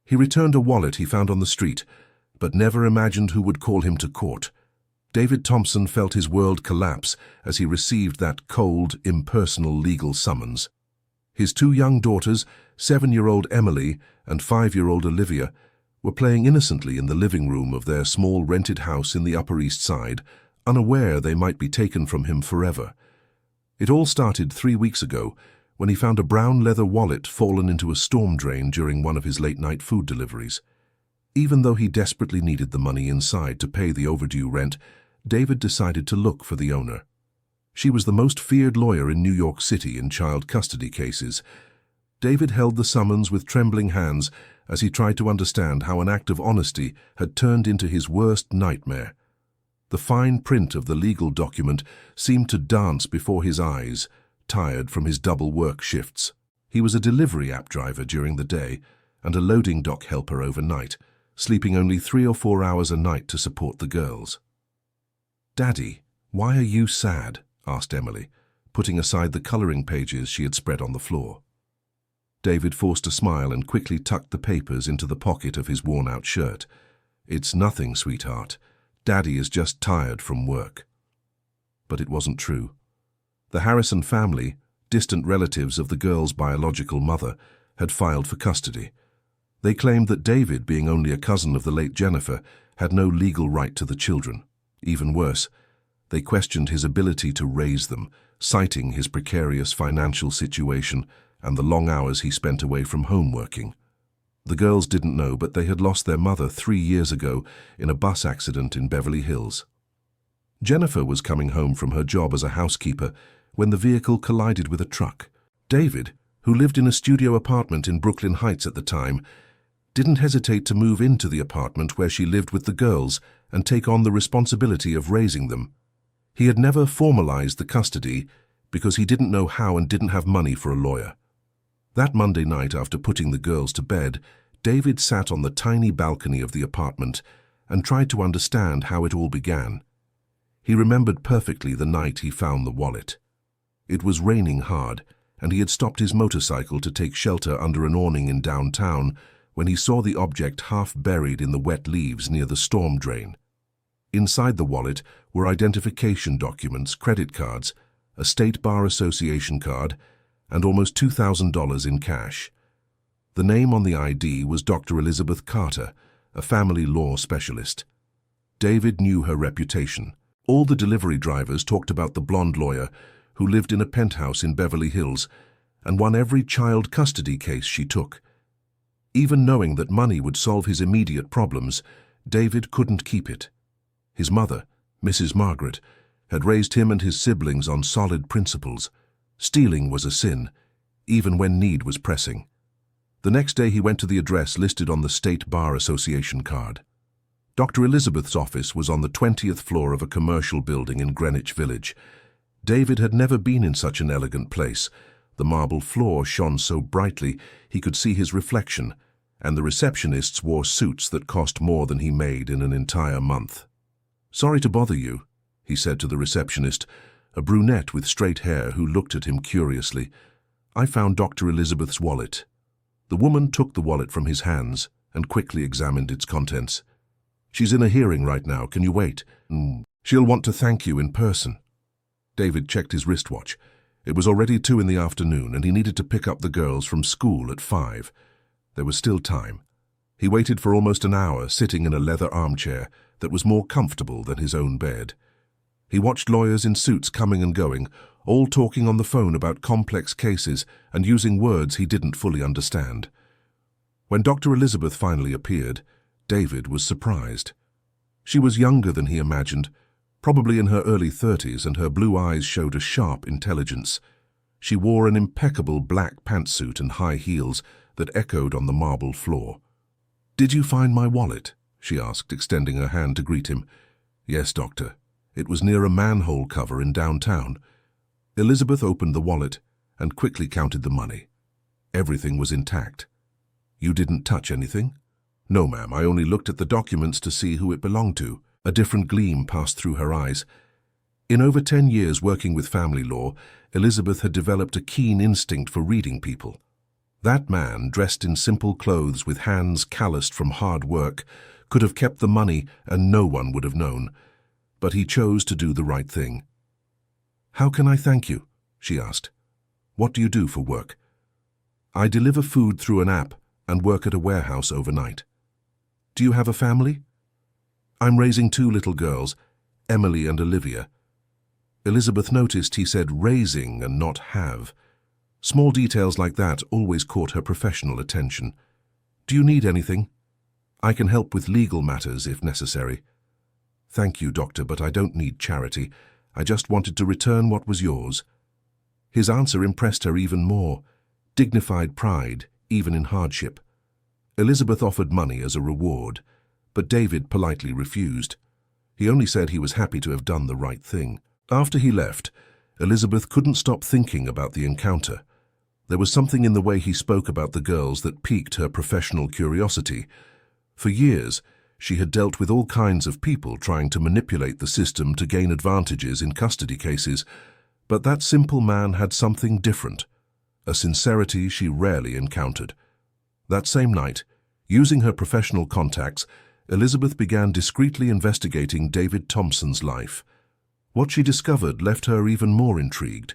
He returned a wallet he found on the street, but never imagined who would call him to court. David Thompson felt his world collapse as he received that cold, impersonal legal summons. His two young daughters, 7-year-old Emily and 5-year-old Olivia, were playing innocently in the living room of their small rented house in the Upper East Side, unaware they might be taken from him forever. It all started 3 weeks ago when he found a brown leather wallet fallen into a storm drain during one of his late-night food deliveries. Even though he desperately needed the money inside to pay the overdue rent, David decided to look for the owner. She was the most feared lawyer in New York City in child custody cases. David held the summons with trembling hands as he tried to understand how an act of honesty had turned into his worst nightmare. The fine print of the legal document seemed to dance before his eyes, tired from his double work shifts. He was a delivery app driver during the day and a loading dock helper overnight, sleeping only 3 or 4 hours a night to support the girls. "Daddy, why are you sad?" asked Emily, putting aside the coloring pages she had spread on the floor. David forced a smile and quickly tucked the papers into the pocket of his worn-out shirt. "It's nothing, sweetheart. Daddy is just tired from work." But it wasn't true. The Harrison family, distant relatives of the girl's biological mother, had filed for custody. They claimed that David, being only a cousin of the late Jennifer, had no legal right to the children. Even worse, they questioned his ability to raise them, citing his precarious financial situation and the long hours he spent away from home working. The girls didn't know, but they had lost their mother 3 years ago in a bus accident in Beverly Hills. Jennifer was coming home from her job as a housekeeper when the vehicle collided with a truck. David, who lived in a studio apartment in Brooklyn Heights at the time, didn't hesitate to move into the apartment where she lived with the girls and take on the responsibility of raising them. He had never formalized the custody because he didn't know how and didn't have money for a lawyer. That Monday night, after putting the girls to bed, David sat on the tiny balcony of the apartment and tried to understand how it all began. He remembered perfectly the night he found the wallet. It was raining hard, and he had stopped his motorcycle to take shelter under an awning in downtown when he saw the object half buried in the wet leaves near the storm drain. Inside the wallet were identification documents, credit cards, a State Bar Association card, and almost $2,000 in cash. The name on the ID was Dr. Elizabeth Carter, a family law specialist. David knew her reputation. All the delivery drivers talked about the blonde lawyer who lived in a penthouse in Beverly Hills and won every child custody case she took. Even knowing that money would solve his immediate problems, David couldn't keep it. His mother, Mrs. Margaret, had raised him and his siblings on solid principles. Stealing was a sin, even when need was pressing. The next day he went to the address listed on the State Bar Association card. Dr. Elizabeth's office was on the 20th floor of a commercial building in Greenwich Village. David had never been in such an elegant place. The marble floor shone so brightly he could see his reflection, and the receptionists wore suits that cost more than he made in an entire month. "Sorry to bother you," he said to the receptionist, a brunette with straight hair who looked at him curiously. "I found Dr. Elizabeth's wallet." The woman took the wallet from his hands and quickly examined its contents. "She's in a hearing right now. Can you wait? She'll want to thank you in person." David checked his wristwatch. It was already 2 in the afternoon, and he needed to pick up the girls from school at 5. There was still time. He waited for almost an hour, sitting in a leather armchair that was more comfortable than his own bed. He watched lawyers in suits coming and going, all talking on the phone about complex cases and using words he didn't fully understand. When Dr. Elizabeth finally appeared, David was surprised. She was younger than he imagined, probably in her early 30s, and her blue eyes showed a sharp intelligence. She wore an impeccable black pantsuit and high heels that echoed on the marble floor. "Did you find my wallet?" she asked, extending her hand to greet him. "Yes, doctor. It was near a manhole cover in downtown." Elizabeth opened the wallet and quickly counted the money. Everything was intact. "You didn't touch anything?" "No, ma'am. I only looked at the documents to see who it belonged to." A different gleam passed through her eyes. In over 10 years working with family law, Elizabeth had developed a keen instinct for reading people. That man, dressed in simple clothes with hands calloused from hard work, could have kept the money and no one would have known. But he chose to do the right thing. "How can I thank you?" she asked. "What do you do for work?" "I deliver food through an app and work at a warehouse overnight." "Do you have a family?" "I'm raising 2 little girls, Emily and Olivia." Elizabeth noticed he said raising and not have. Small details like that always caught her professional attention. "Do you need anything? I can help with legal matters if necessary." "Thank you, doctor, but I don't need charity. I just wanted to return what was yours." His answer impressed her even more. Dignified pride, even in hardship. Elizabeth offered money as a reward, but David politely refused. He only said he was happy to have done the right thing. After he left, Elizabeth couldn't stop thinking about the encounter. There was something in the way he spoke about the girls that piqued her professional curiosity. For years, she had dealt with all kinds of people trying to manipulate the system to gain advantages in custody cases, but that simple man had something different, a sincerity she rarely encountered. That same night, using her professional contacts, Elizabeth began discreetly investigating David Thompson's life. What she discovered left her even more intrigued.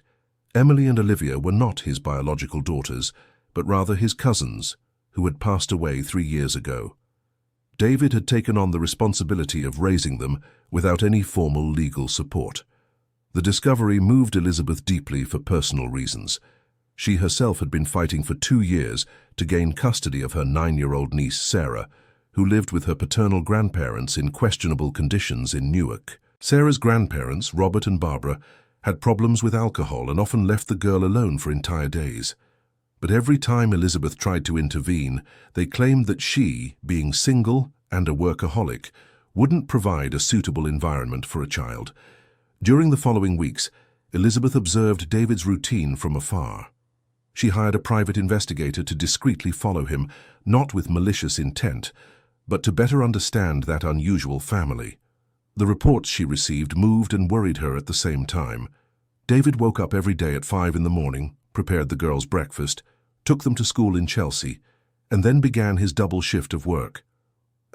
Emily and Olivia were not his biological daughters, but rather his cousins, who had passed away 3 years ago. David had taken on the responsibility of raising them without any formal legal support. The discovery moved Elizabeth deeply for personal reasons. She herself had been fighting for 2 years to gain custody of her 9-year-old niece, Sarah, who lived with her paternal grandparents in questionable conditions in Newark. Sarah's grandparents, Robert and Barbara, had problems with alcohol and often left the girl alone for entire days. But every time Elizabeth tried to intervene, they claimed that she, being single and a workaholic, wouldn't provide a suitable environment for a child. During the following weeks, Elizabeth observed David's routine from afar. She hired a private investigator to discreetly follow him, not with malicious intent, but to better understand that unusual family. The reports she received moved and worried her at the same time. David woke up every day at 5 in the morning, prepared the girls' breakfast, took them to school in Chelsea, and then began his double shift of work.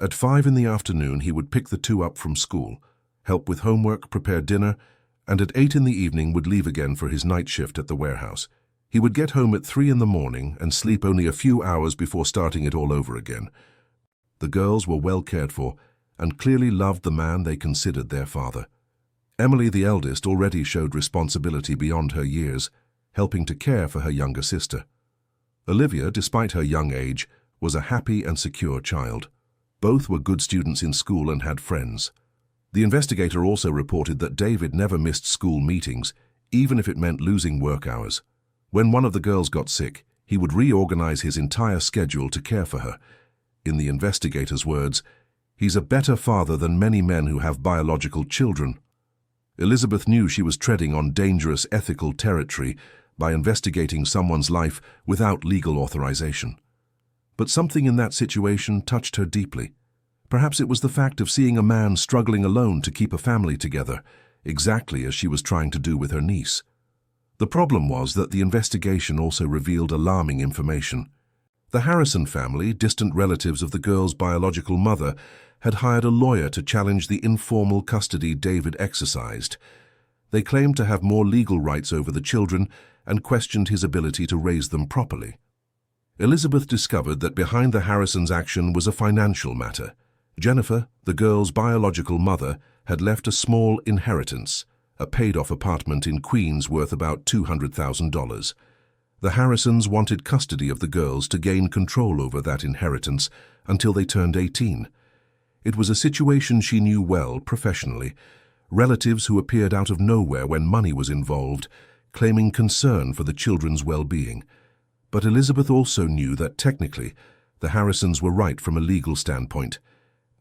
At 5 in the afternoon, he would pick the 2 up from school, help with homework, prepare dinner, and at 8 in the evening would leave again for his night shift at the warehouse. He would get home at 3 in the morning and sleep only a few hours before starting it all over again. The girls were well cared for and clearly loved the man they considered their father. Emily, the eldest, already showed responsibility beyond her years, helping to care for her younger sister. Olivia, despite her young age, was a happy and secure child. Both were good students in school and had friends. The investigator also reported that David never missed school meetings, even if it meant losing work hours. When one of the girls got sick, he would reorganize his entire schedule to care for her. In the investigator's words, "He's a better father than many men who have biological children." Elizabeth knew she was treading on dangerous ethical territory by investigating someone's life without legal authorization. But something in that situation touched her deeply. Perhaps it was the fact of seeing a man struggling alone to keep a family together, exactly as she was trying to do with her niece. The problem was that the investigation also revealed alarming information. The Harrison family, distant relatives of the girl's biological mother, had hired a lawyer to challenge the informal custody David exercised. They claimed to have more legal rights over the children and questioned his ability to raise them properly. Elizabeth discovered that behind the Harrisons' action was a financial matter. Jennifer, the girl's biological mother, had left a small inheritance, a paid-off apartment in Queens worth about $200,000. The Harrisons wanted custody of the girls to gain control over that inheritance until they turned 18. It was a situation she knew well professionally. Relatives who appeared out of nowhere when money was involved, claiming concern for the children's well-being. But Elizabeth also knew that technically, the Harrisons were right from a legal standpoint.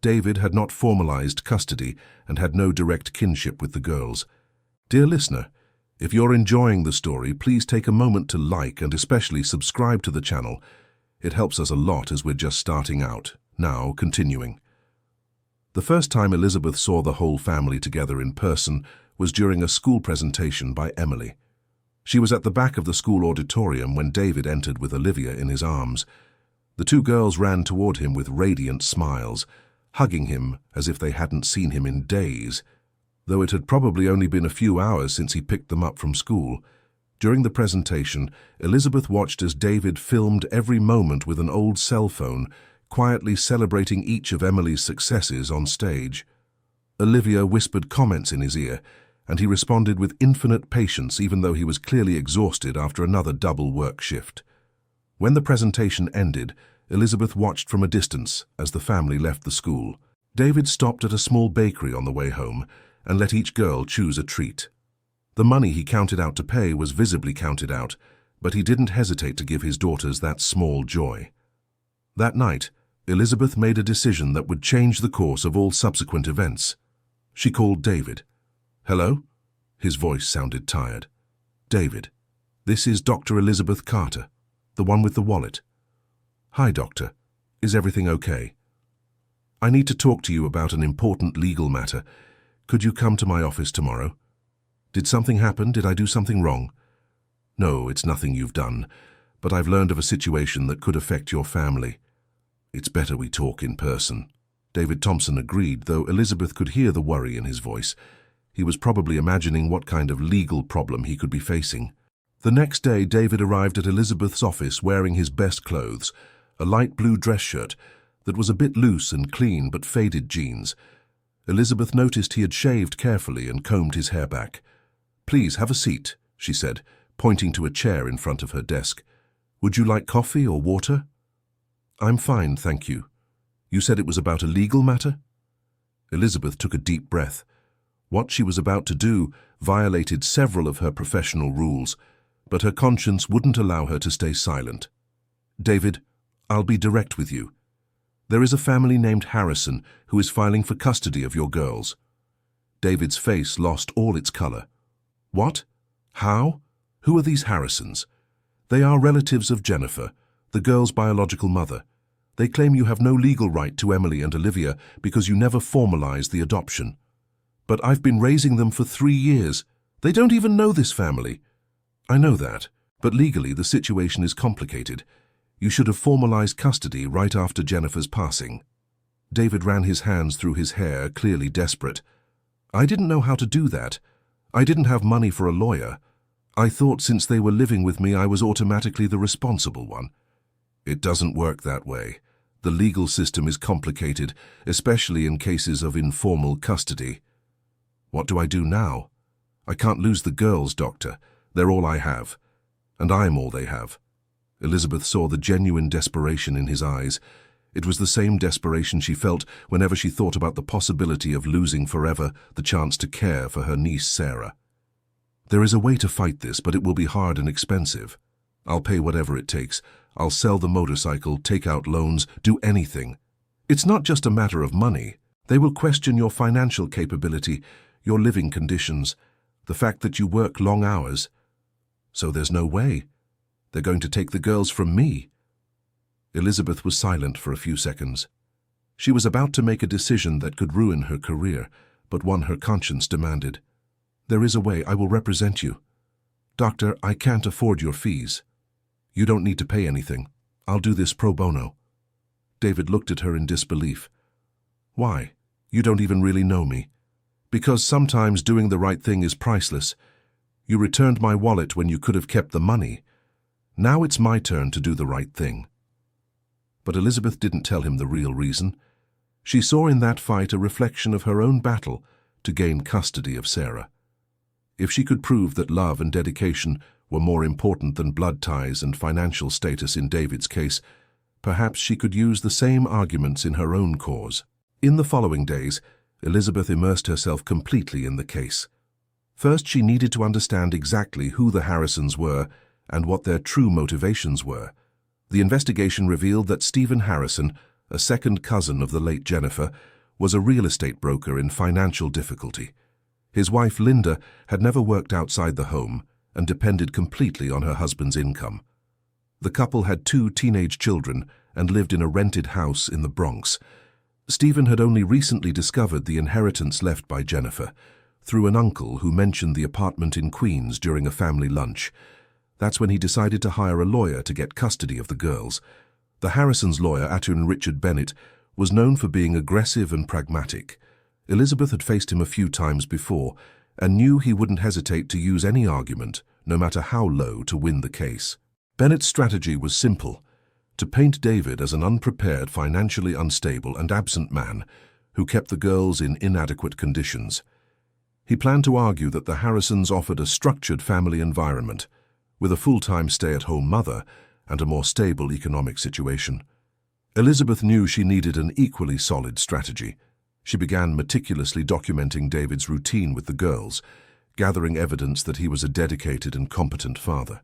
David had not formalized custody and had no direct kinship with the girls. Dear listener, if you're enjoying the story, please take a moment to like and especially subscribe to the channel. It helps us a lot as we're just starting out. Now, continuing. The first time Elizabeth saw the whole family together in person was during a school presentation by Emily. She was at the back of the school auditorium when David entered with Olivia in his arms. The two girls ran toward him with radiant smiles, hugging him as if they hadn't seen him in days, though it had probably only been a few hours since he picked them up from school. During the presentation, Elizabeth watched as David filmed every moment with an old cell phone, quietly celebrating each of Emily's successes on stage. Olivia whispered comments in his ear, and he responded with infinite patience even though he was clearly exhausted after another double work shift. When the presentation ended, Elizabeth watched from a distance as the family left the school. David stopped at a small bakery on the way home and let each girl choose a treat. The money he counted out to pay was visibly counted out, but he didn't hesitate to give his daughters that small joy. That night, Elizabeth made a decision that would change the course of all subsequent events. She called David. "Hello?" His voice sounded tired. "David, this is Dr. Elizabeth Carter, the one with the wallet." "Hi, Doctor. Is everything okay? I need to talk to you about an important legal matter. Could you come to my office tomorrow? Did something happen? Did I do something wrong?" "No, it's nothing you've done, but I've learned of a situation that could affect your family. It's better we talk in person." David Thompson agreed, though Elizabeth could hear the worry in his voice. He was probably imagining what kind of legal problem he could be facing. The next day, David arrived at Elizabeth's office wearing his best clothes, a light blue dress shirt that was a bit loose and clean but faded jeans. Elizabeth noticed he had shaved carefully and combed his hair back. "Please, have a seat," she said, pointing to a chair in front of her desk. "Would you like coffee or water?" "I'm fine, thank you. You said it was about a legal matter?" Elizabeth took a deep breath. What she was about to do violated several of her professional rules, but her conscience wouldn't allow her to stay silent. "David, I'll be direct with you. There is a family named Harrison who is filing for custody of your girls." David's face lost all its color. "What? How? Who are these Harrisons?" "They are relatives of Jennifer, the girl's biological mother. They claim you have no legal right to Emily and Olivia because you never formalized the adoption. But I've been raising them for 3 years. They don't even know this family." "I know that, but legally the situation is complicated. You should have formalized custody right after Jennifer's passing." David ran his hands through his hair, clearly desperate. "I didn't know how to do that. I didn't have money for a lawyer. I thought since they were living with me I was automatically the responsible one." "It doesn't work that way. The legal system is complicated, especially in cases of informal custody." "What do I do now? I can't lose the girls, Doctor. They're all I have. And I'm all they have." Elizabeth saw the genuine desperation in his eyes. It was the same desperation she felt whenever she thought about the possibility of losing forever the chance to care for her niece Sarah. "There is a way to fight this, but it will be hard and expensive. I'll pay whatever it takes. I'll sell the motorcycle, take out loans, do anything. It's not just a matter of money. They will question your financial capability, your living conditions, the fact that you work long hours. So there's no way. They're going to take the girls from me." Elizabeth was silent for a few seconds. She was about to make a decision that could ruin her career, but one her conscience demanded. "There is a way. I will represent you." "Doctor, I can't afford your fees." "You don't need to pay anything. I'll do this pro bono." David looked at her in disbelief. "Why? You don't even really know me." "Because sometimes doing the right thing is priceless. You returned my wallet when you could have kept the money. Now it's my turn to do the right thing." But Elizabeth didn't tell him the real reason. She saw in that fight a reflection of her own battle to gain custody of Sarah. If she could prove that love and dedication were more important than blood ties and financial status in David's case, perhaps she could use the same arguments in her own cause. In the following days, Elizabeth immersed herself completely in the case. First, she needed to understand exactly who the Harrisons were and what their true motivations were. The investigation revealed that Stephen Harrison, a second cousin of the late Jennifer, was a real estate broker in financial difficulty. His wife, Linda, had never worked outside the home and depended completely on her husband's income. The couple had 2 teenage children and lived in a rented house in the Bronx. Stephen had only recently discovered the inheritance left by Jennifer. through an uncle who mentioned the apartment in Queens during a family lunch. That's when he decided to hire a lawyer to get custody of the girls. The Harrisons' lawyer, Attorney Richard Bennett, was known for being aggressive and pragmatic. Elizabeth had faced him a few times before and knew he wouldn't hesitate to use any argument, no matter how low, to win the case. Bennett's strategy was simple: to paint David as an unprepared, financially unstable and absent man who kept the girls in inadequate conditions. He planned to argue that the Harrisons offered a structured family environment, with a full-time stay-at-home mother and a more stable economic situation. Elizabeth knew she needed an equally solid strategy. She began meticulously documenting David's routine with the girls, gathering evidence that he was a dedicated and competent father.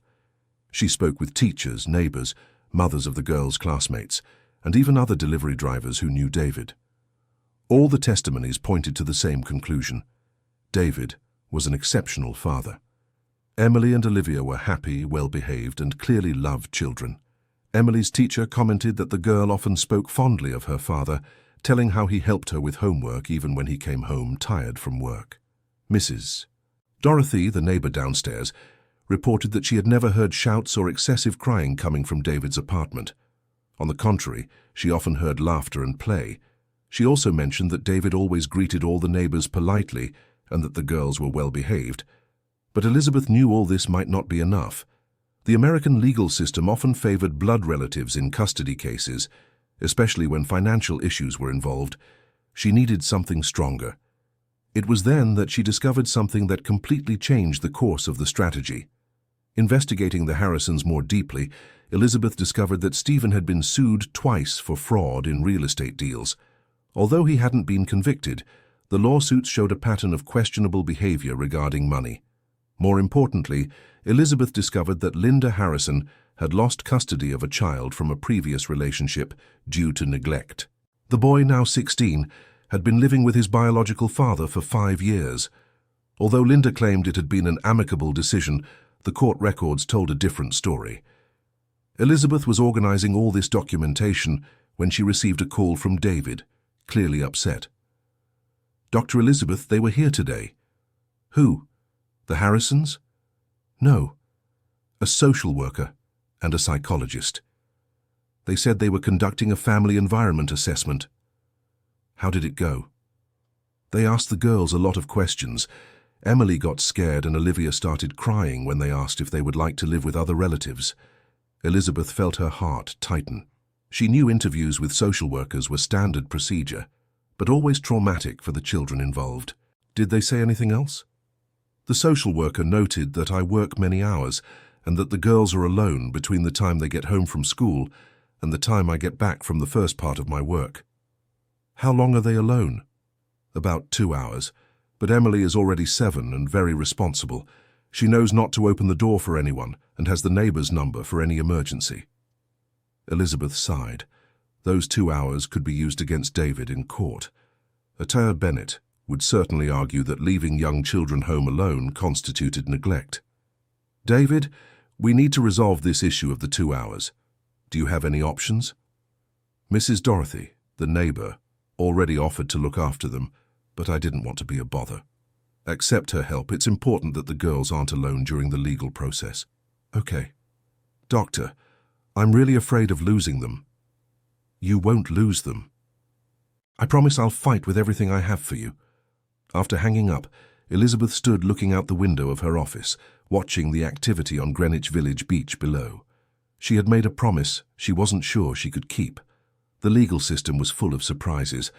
She spoke with teachers, neighbors, mothers of the girls' classmates, and even other delivery drivers who knew David. All the testimonies pointed to the same conclusion: David was an exceptional father. Emily and Olivia were happy, well-behaved, and clearly loved children. Emily's teacher commented that the girl often spoke fondly of her father, telling how he helped her with homework even when he came home tired from work. Mrs. Dorothy, the neighbor downstairs, reported that she had never heard shouts or excessive crying coming from David's apartment. On the contrary, she often heard laughter and play. She also mentioned that David always greeted all the neighbors politely and that the girls were well-behaved. But Elizabeth knew all this might not be enough. The American legal system often favored blood relatives in custody cases, especially when financial issues were involved. She needed something stronger. It was then that she discovered something that completely changed the course of the strategy. Investigating the Harrisons more deeply, Elizabeth discovered that Stephen had been sued twice for fraud in real estate deals. Although he hadn't been convicted, the lawsuits showed a pattern of questionable behavior regarding money. More importantly, Elizabeth discovered that Linda Harrison had lost custody of a child from a previous relationship due to neglect. The boy, now 16, had been living with his biological father for 5 years. Although Linda claimed it had been an amicable decision, the court records told a different story. Elizabeth was organizing all this documentation when she received a call from David, clearly upset. "Dr. Elizabeth, they were here today." "Who? The Harrisons?" "No. A social worker and a psychologist. They said they were conducting a family environment assessment." "How did it go?" "They asked the girls a lot of questions. Emily got scared and Olivia started crying when they asked if they would like to live with other relatives." Elizabeth felt her heart tighten. She knew interviews with social workers were standard procedure, but always traumatic for the children involved. "Did they say anything else?" "The social worker noted that I work many hours and that the girls are alone between the time they get home from school and the time I get back from the first part of my work." "How long are they alone?" "About 2 hours, but Emily is already 7 and very responsible. She knows not to open the door for anyone and has the neighbor's number for any emergency." Elizabeth sighed. Those 2 hours could be used against David in court. Attorney Bennett would certainly argue that leaving young children home alone constituted neglect. "David, we need to resolve this issue of the 2 hours. Do you have any options?" Mrs. Dorothy, the neighbor, already offered to look after them, but I didn't want to be a bother. "Accept her help. It's important that the girls aren't alone during the legal process." "Okay." "Doctor, I'm really afraid of losing them." "You won't lose them. I promise I'll fight with everything I have for you." After hanging up, Elizabeth stood looking out the window of her office, watching the activity on Greenwich Village beach below. She had made a promise she wasn't sure she could keep. The legal system was full of surprises,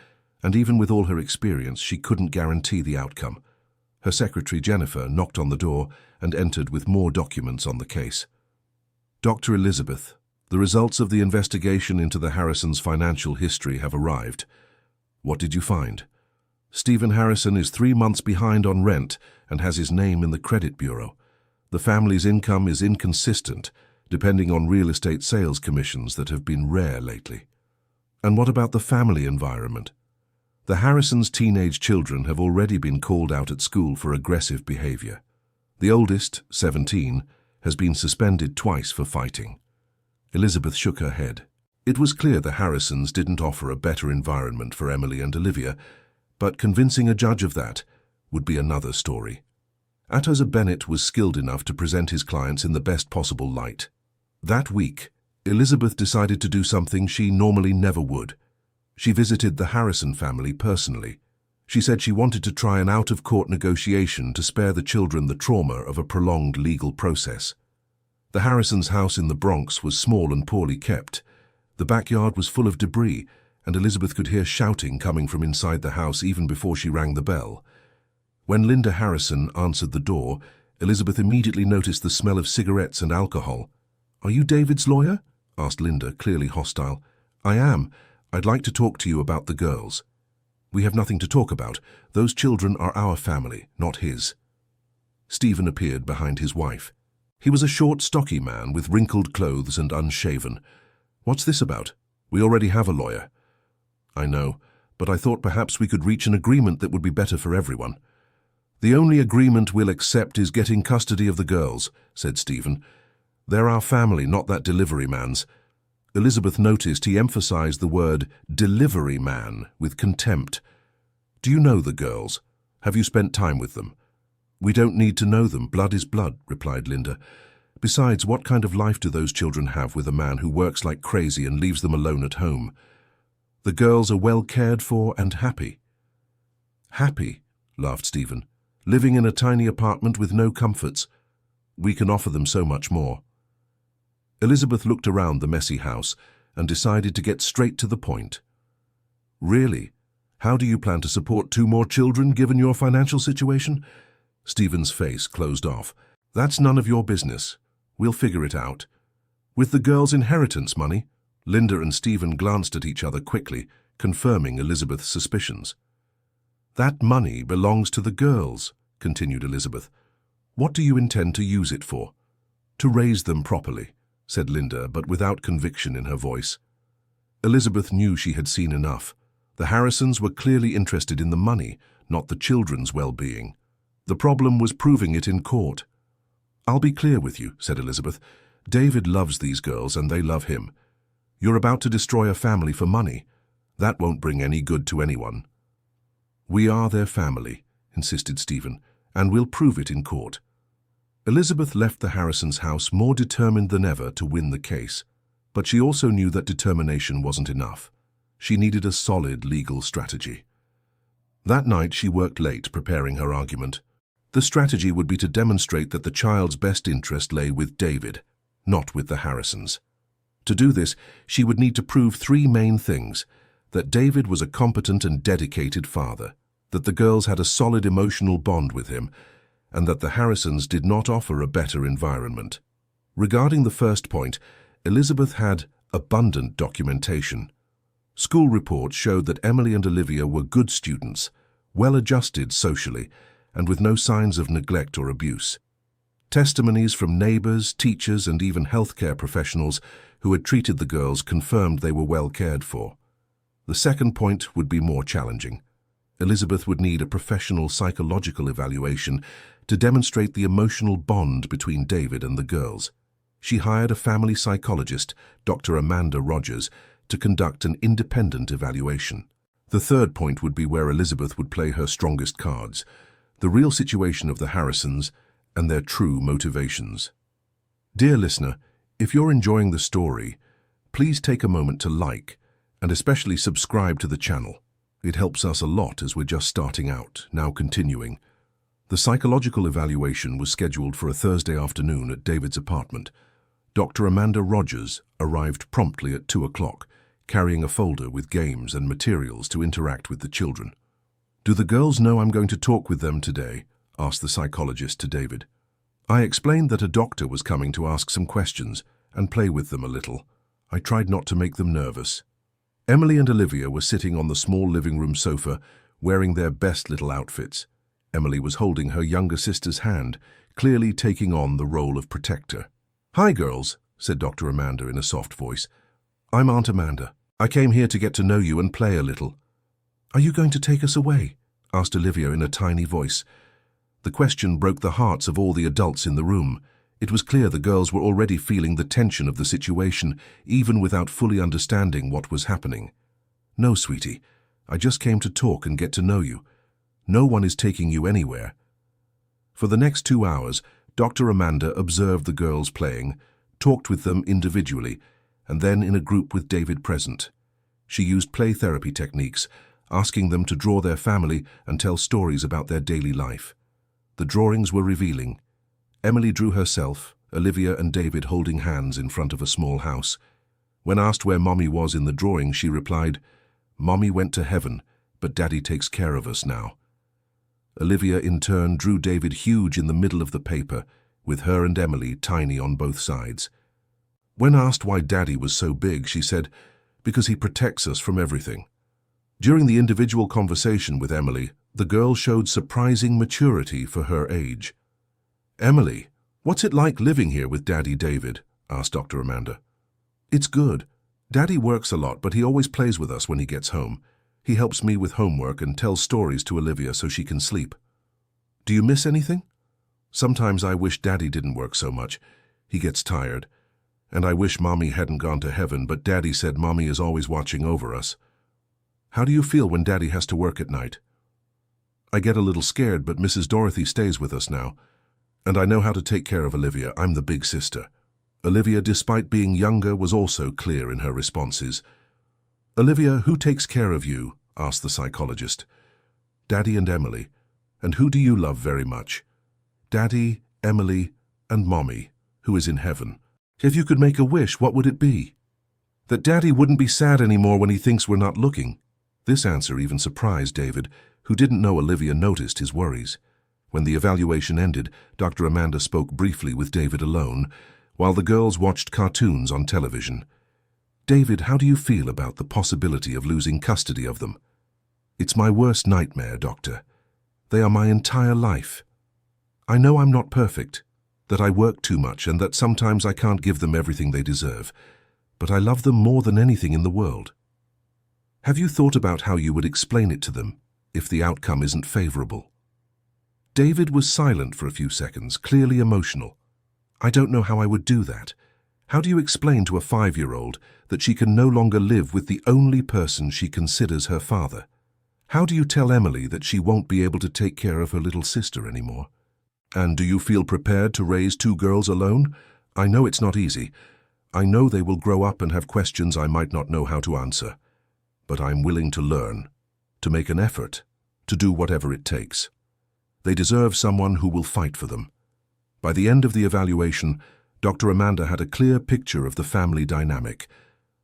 and even with all her experience, she couldn't guarantee the outcome. Her secretary, Jennifer, knocked on the door and entered with more documents on the case. "Dr. Elizabeth, the results of the investigation into the Harrisons' financial history have arrived. What did you find? Stephen Harrison is 3 months behind on rent and has his name in the credit bureau. The family's income is inconsistent, depending on real estate sales commissions that have been rare lately." "And what about the family environment?" "The Harrisons' teenage children have already been called out at school for aggressive behavior. The oldest, 17, has been suspended twice for fighting." Elizabeth shook her head. It was clear the Harrisons didn't offer a better environment for Emily and Olivia, but convincing a judge of that would be another story. Atoza Bennett was skilled enough to present his clients in the best possible light. That week, Elizabeth decided to do something she normally never would. She visited the Harrison family personally. She said she wanted to try an out-of-court negotiation to spare the children the trauma of a prolonged legal process. The Harrisons' house in the Bronx was small and poorly kept. The backyard was full of debris, and Elizabeth could hear shouting coming from inside the house even before she rang the bell. When Linda Harrison answered the door, Elizabeth immediately noticed the smell of cigarettes and alcohol. "Are you David's lawyer?" asked Linda, clearly hostile. "I am. I'd like to talk to you about the girls." "We have nothing to talk about. Those children are our family, not his." Stephen appeared behind his wife. He was a short, stocky man with wrinkled clothes and unshaven. "What's this about? We already have a lawyer." "I know, but I thought perhaps we could reach an agreement that would be better for everyone." "The only agreement we'll accept is getting custody of the girls," said Stephen. "They're our family, not that delivery man's." Elizabeth noticed he emphasized the word delivery man with contempt. "Do you know the girls? Have you spent time with them?" "We don't need to know them. Blood is blood," replied Linda. "Besides, what kind of life do those children have with a man who works like crazy and leaves them alone at home? The girls are well cared for and happy." "Happy?" laughed Stephen. "Living in a tiny apartment with no comforts. We can offer them so much more." Elizabeth looked around the messy house and decided to get straight to the point. "Really? How do you plan to support 2 more children given your financial situation?" Stephen's face closed off. "That's none of your business. We'll figure it out." "With the girls' inheritance money?" Linda and Stephen glanced at each other quickly, confirming Elizabeth's suspicions. "That money belongs to the girls," continued Elizabeth. "What do you intend to use it for?" "To raise them properly," said Linda, but without conviction in her voice. Elizabeth knew she had seen enough. The Harrisons were clearly interested in the money, not the children's well-being. The problem was proving it in court. "I'll be clear with you," said Elizabeth. "David loves these girls and they love him. You're about to destroy a family for money. That won't bring any good to anyone." "We are their family," insisted Stephen, "and we'll prove it in court." Elizabeth left the Harrisons' house more determined than ever to win the case, but she also knew that determination wasn't enough. She needed a solid legal strategy. That night she worked late preparing her argument. The strategy would be to demonstrate that the child's best interest lay with David, not with the Harrisons. To do this, she would need to prove 3 main things: that David was a competent and dedicated father, that the girls had a solid emotional bond with him, and that the Harrisons did not offer a better environment. Regarding the first point, Elizabeth had abundant documentation. School reports showed that Emily and Olivia were good students, well-adjusted socially, and with no signs of neglect or abuse. Testimonies from neighbors, teachers, and even healthcare professionals who had treated the girls confirmed they were well cared for. The second point would be more challenging. Elizabeth would need a professional psychological evaluation to demonstrate the emotional bond between David and the girls. She hired a family psychologist, Dr. Amanda Rogers, to conduct an independent evaluation. The third point would be where Elizabeth would play her strongest cards: the real situation of the Harrisons and their true motivations. Dear listener, if you're enjoying the story, please take a moment to like and especially subscribe to the channel. It helps us a lot as we're just starting out, now continuing. The psychological evaluation was scheduled for a Thursday afternoon at David's apartment. Dr. Amanda Rogers arrived promptly at 2 o'clock, carrying a folder with games and materials to interact with the children. "Do the girls know I'm going to talk with them today?" asked the psychologist to David. "I explained that a doctor was coming to ask some questions and play with them a little. I tried not to make them nervous." Emily and Olivia were sitting on the small living room sofa, wearing their best little outfits. Emily was holding her younger sister's hand, clearly taking on the role of protector. "Hi, girls," said Dr. Amanda in a soft voice. "I'm Aunt Amanda. I came here to get to know you and play a little." "Are you going to take us away?" asked Olivia in a tiny voice. The question broke the hearts of all the adults in the room. It was clear the girls were already feeling the tension of the situation, even without fully understanding what was happening. "No, sweetie. I just came to talk and get to know you. No one is taking you anywhere." For the next 2 hours, Dr. Amanda observed the girls playing, talked with them individually, and then in a group with David present. She used play therapy techniques, asking them to draw their family and tell stories about their daily life. The drawings were revealing. Emily drew herself, Olivia and David holding hands in front of a small house. When asked where Mommy was in the drawing, she replied, "Mommy went to heaven, but Daddy takes care of us now." Olivia in turn drew David huge in the middle of the paper, with her and Emily tiny on both sides. When asked why Daddy was so big, she said, "Because he protects us from everything." During the individual conversation with Emily, the girl showed surprising maturity for her age. "Emily, what's it like living here with Daddy David?" asked Dr. Amanda. "It's good. Daddy works a lot, but he always plays with us when he gets home. He helps me with homework and tells stories to Olivia so she can sleep." "Do you miss anything?" "Sometimes I wish Daddy didn't work so much. He gets tired. And I wish Mommy hadn't gone to heaven, but Daddy said Mommy is always watching over us." "How do you feel when Daddy has to work at night?" "I get a little scared, but Mrs. Dorothy stays with us now. And I know how to take care of Olivia. I'm the big sister." Olivia, despite being younger, was also clear in her responses. "Olivia, who takes care of you?" asked the psychologist. "Daddy and Emily. And who do you love very much?" "Daddy, Emily, and Mommy, who is in heaven." "If you could make a wish, what would it be?" "That Daddy wouldn't be sad anymore when he thinks we're not looking." This answer even surprised David, who didn't know Olivia noticed his worries. When the evaluation ended, Dr. Amanda spoke briefly with David alone, while the girls watched cartoons on television. "David, how do you feel about the possibility of losing custody of them?" "It's my worst nightmare, Doctor. They are my entire life. I know I'm not perfect, that I work too much and that sometimes I can't give them everything they deserve, but I love them more than anything in the world." "Have you thought about how you would explain it to them if the outcome isn't favorable?" David was silent for a few seconds, clearly emotional. "I don't know how I would do that. How do you explain to a 5-year-old that she can no longer live with the only person she considers her father? How do you tell Emily that she won't be able to take care of her little sister anymore? And do you feel prepared to raise 2 girls alone? I know it's not easy. I know they will grow up and have questions I might not know how to answer. But I'm willing to learn, to make an effort, to do whatever it takes. They deserve someone who will fight for them." By the end of the evaluation, Dr. Amanda had a clear picture of the family dynamic.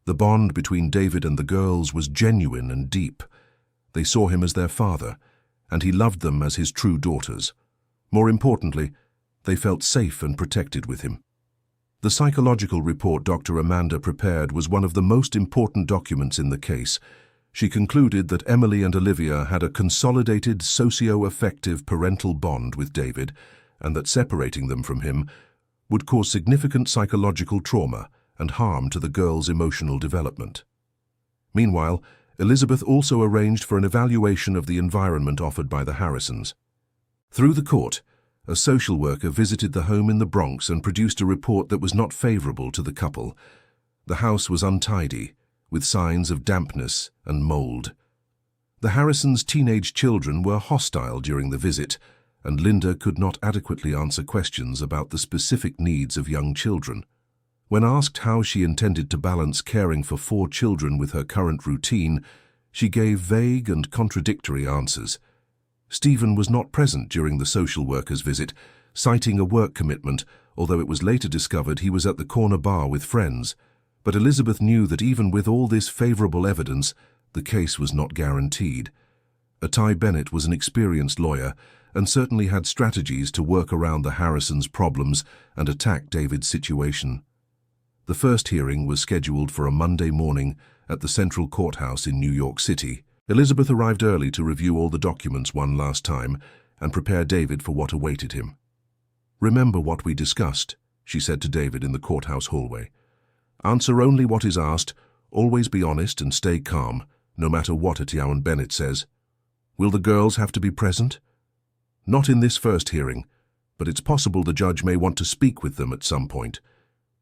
The bond between David and the girls was genuine and deep. They saw him as their father, and he loved them as his true daughters. More importantly, they felt safe and protected with him. The psychological report Dr. Amanda prepared was one of the most important documents in the case. She concluded that Emily and Olivia had a consolidated socio-affective parental bond with David, and that separating them from him would cause significant psychological trauma and harm to the girls' emotional development. Meanwhile, Elizabeth also arranged for an evaluation of the environment offered by the Harrisons. Through the court, a social worker visited the home in the Bronx and produced a report that was not favorable to the couple. The house was untidy, with signs of dampness and mold. The Harrisons' teenage children were hostile during the visit, and Linda could not adequately answer questions about the specific needs of young children. When asked how she intended to balance caring for 4 children with her current routine, she gave vague and contradictory answers. Stephen was not present during the social worker's visit, citing a work commitment, although it was later discovered he was at the corner bar with friends. But Elizabeth knew that even with all this favorable evidence, the case was not guaranteed. Atai Bennett was an experienced lawyer and certainly had strategies to work around the Harrisons' problems and attack David's situation. The first hearing was scheduled for a Monday morning at the Central Courthouse in New York City. Elizabeth arrived early to review all the documents one last time and prepare David for what awaited him. "Remember what we discussed," she said to David in the courthouse hallway. "Answer only what is asked, always be honest and stay calm, no matter what Atai Bennett says. Will the girls have to be present?" "Not in this first hearing, but it's possible the judge may want to speak with them at some point."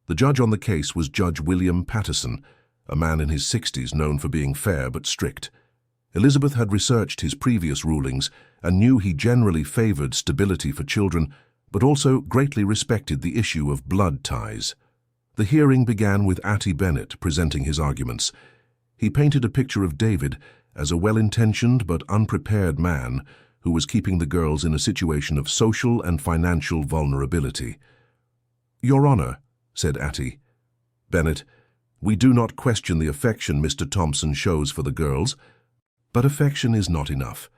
The judge on the case was Judge William Patterson, a man in his 60s known for being fair but strict. Elizabeth had researched his previous rulings and knew he generally favored stability for children, but also greatly respected the issue of blood ties. The hearing began with Atty Bennett presenting his arguments. He painted a picture of David as a well-intentioned but unprepared man who was keeping the girls in a situation of social and financial vulnerability. "Your Honor," said Atty Bennett, "we do not question the affection Mr. Thompson shows for the girls, but affection is not enough.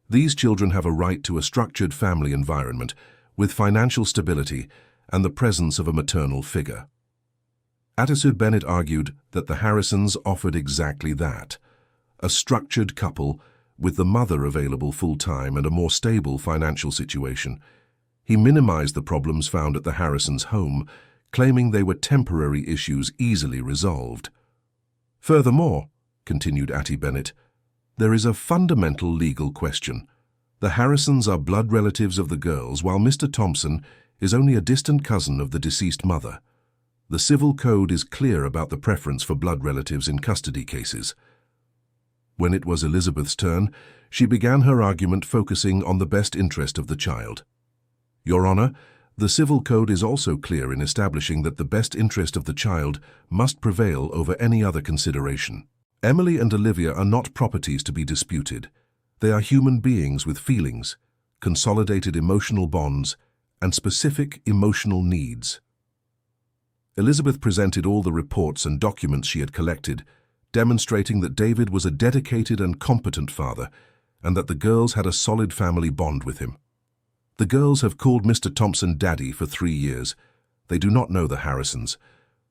These children have a right to a structured family environment with financial stability and the presence of a maternal figure." Atty Bennett argued that the Harrisons offered exactly that, a structured couple with the mother available full-time and a more stable financial situation. He minimized the problems found at the Harrisons' home, claiming they were temporary issues easily resolved. "Furthermore," continued Atty Bennett, "there is a fundamental legal question. The Harrisons are blood relatives of the girls, while Mr. Thompson is only a distant cousin of the deceased mother. The civil code is clear about the preference for blood relatives in custody cases." When it was Elizabeth's turn, she began her argument focusing on the best interest of the child. "Your Honor, the civil code is also clear in establishing that the best interest of the child must prevail over any other consideration. Emily and Olivia are not properties to be disputed. They are human beings with feelings, consolidated emotional bonds, and specific emotional needs." Elizabeth presented all the reports and documents she had collected, demonstrating that David was a dedicated and competent father, and that the girls had a solid family bond with him. "The girls have called Mr. Thompson Daddy for 3 years. They do not know the Harrisons.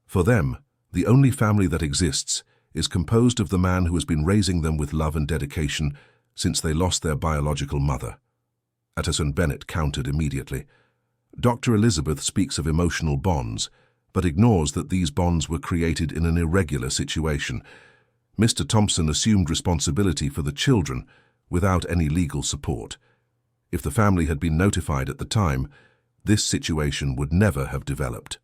For them, the only family that exists is composed of the man who has been raising them with love and dedication since they lost their biological mother." Atty Bennett countered immediately. "Dr. Elizabeth speaks of emotional bonds, but ignores that these bonds were created in an irregular situation. Mr. Thompson assumed responsibility for the children without any legal support. If the family had been notified at the time, this situation would never have developed."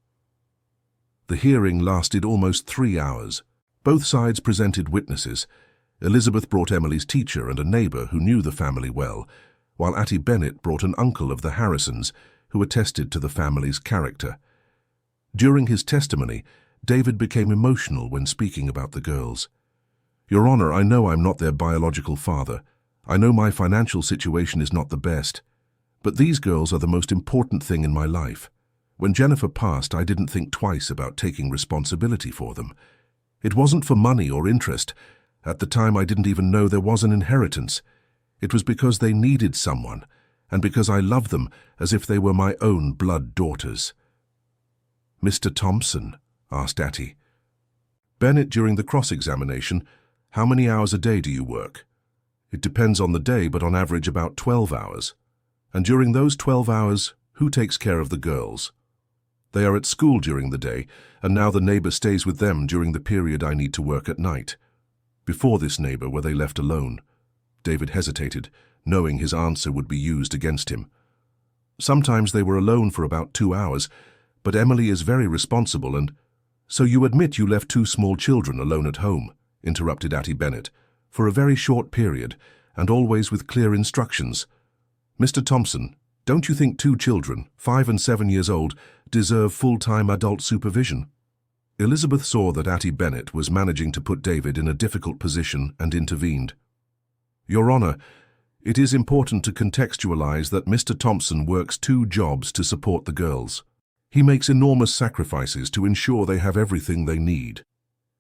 The hearing lasted almost 3 hours. Both sides presented witnesses. Elizabeth brought Emily's teacher and a neighbor who knew the family well, while Atty Bennett brought an uncle of the Harrisons who attested to the family's character. During his testimony, David became emotional when speaking about the girls. "Your Honor, I know I'm not their biological father. I know my financial situation is not the best. But these girls are the most important thing in my life. When Jennifer passed, I didn't think twice about taking responsibility for them. It wasn't for money or interest. At the time, I didn't even know there was an inheritance. It was because they needed someone, and because I loved them as if they were my own blood daughters." "Mr. Thompson," asked Atty Bennett during the cross-examination, "how many hours a day do you work?" "It depends on the day, but on average about 12 hours. "And during those 12 hours, who takes care of the girls?" "They are at school during the day, and now the neighbor stays with them during the period I need to work at night. Before this neighbor were they left alone?" David hesitated, knowing his answer would be used against him. "Sometimes they were alone for about 2 hours, but Emily is very responsible and—" "So you admit you left 2 small children alone at home?" interrupted Atty Bennett, "for a very short period, and always with clear instructions. Mr. Thompson, don't you think 2 children, 5 and 7 years old, deserve full-time adult supervision?" Elizabeth saw that Atty Bennett was managing to put David in a difficult position and intervened. "Your Honor, it is important to contextualize that Mr. Thompson works 2 jobs to support the girls. He makes enormous sacrifices to ensure they have everything they need.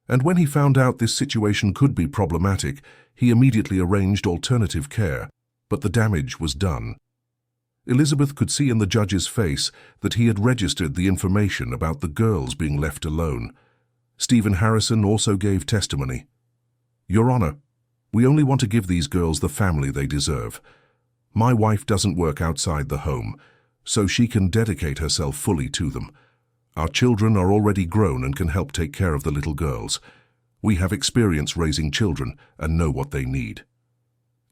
And when he found out this situation could be problematic, he immediately arranged alternative care, but the damage was done." Elizabeth could see in the judge's face that he had registered the information about the girls being left alone. Stephen Harrison also gave testimony. "Your Honor, we only want to give these girls the family they deserve. My wife doesn't work outside the home, so she can dedicate herself fully to them. Our children are already grown and can help take care of the little girls. We have experience raising children and know what they need."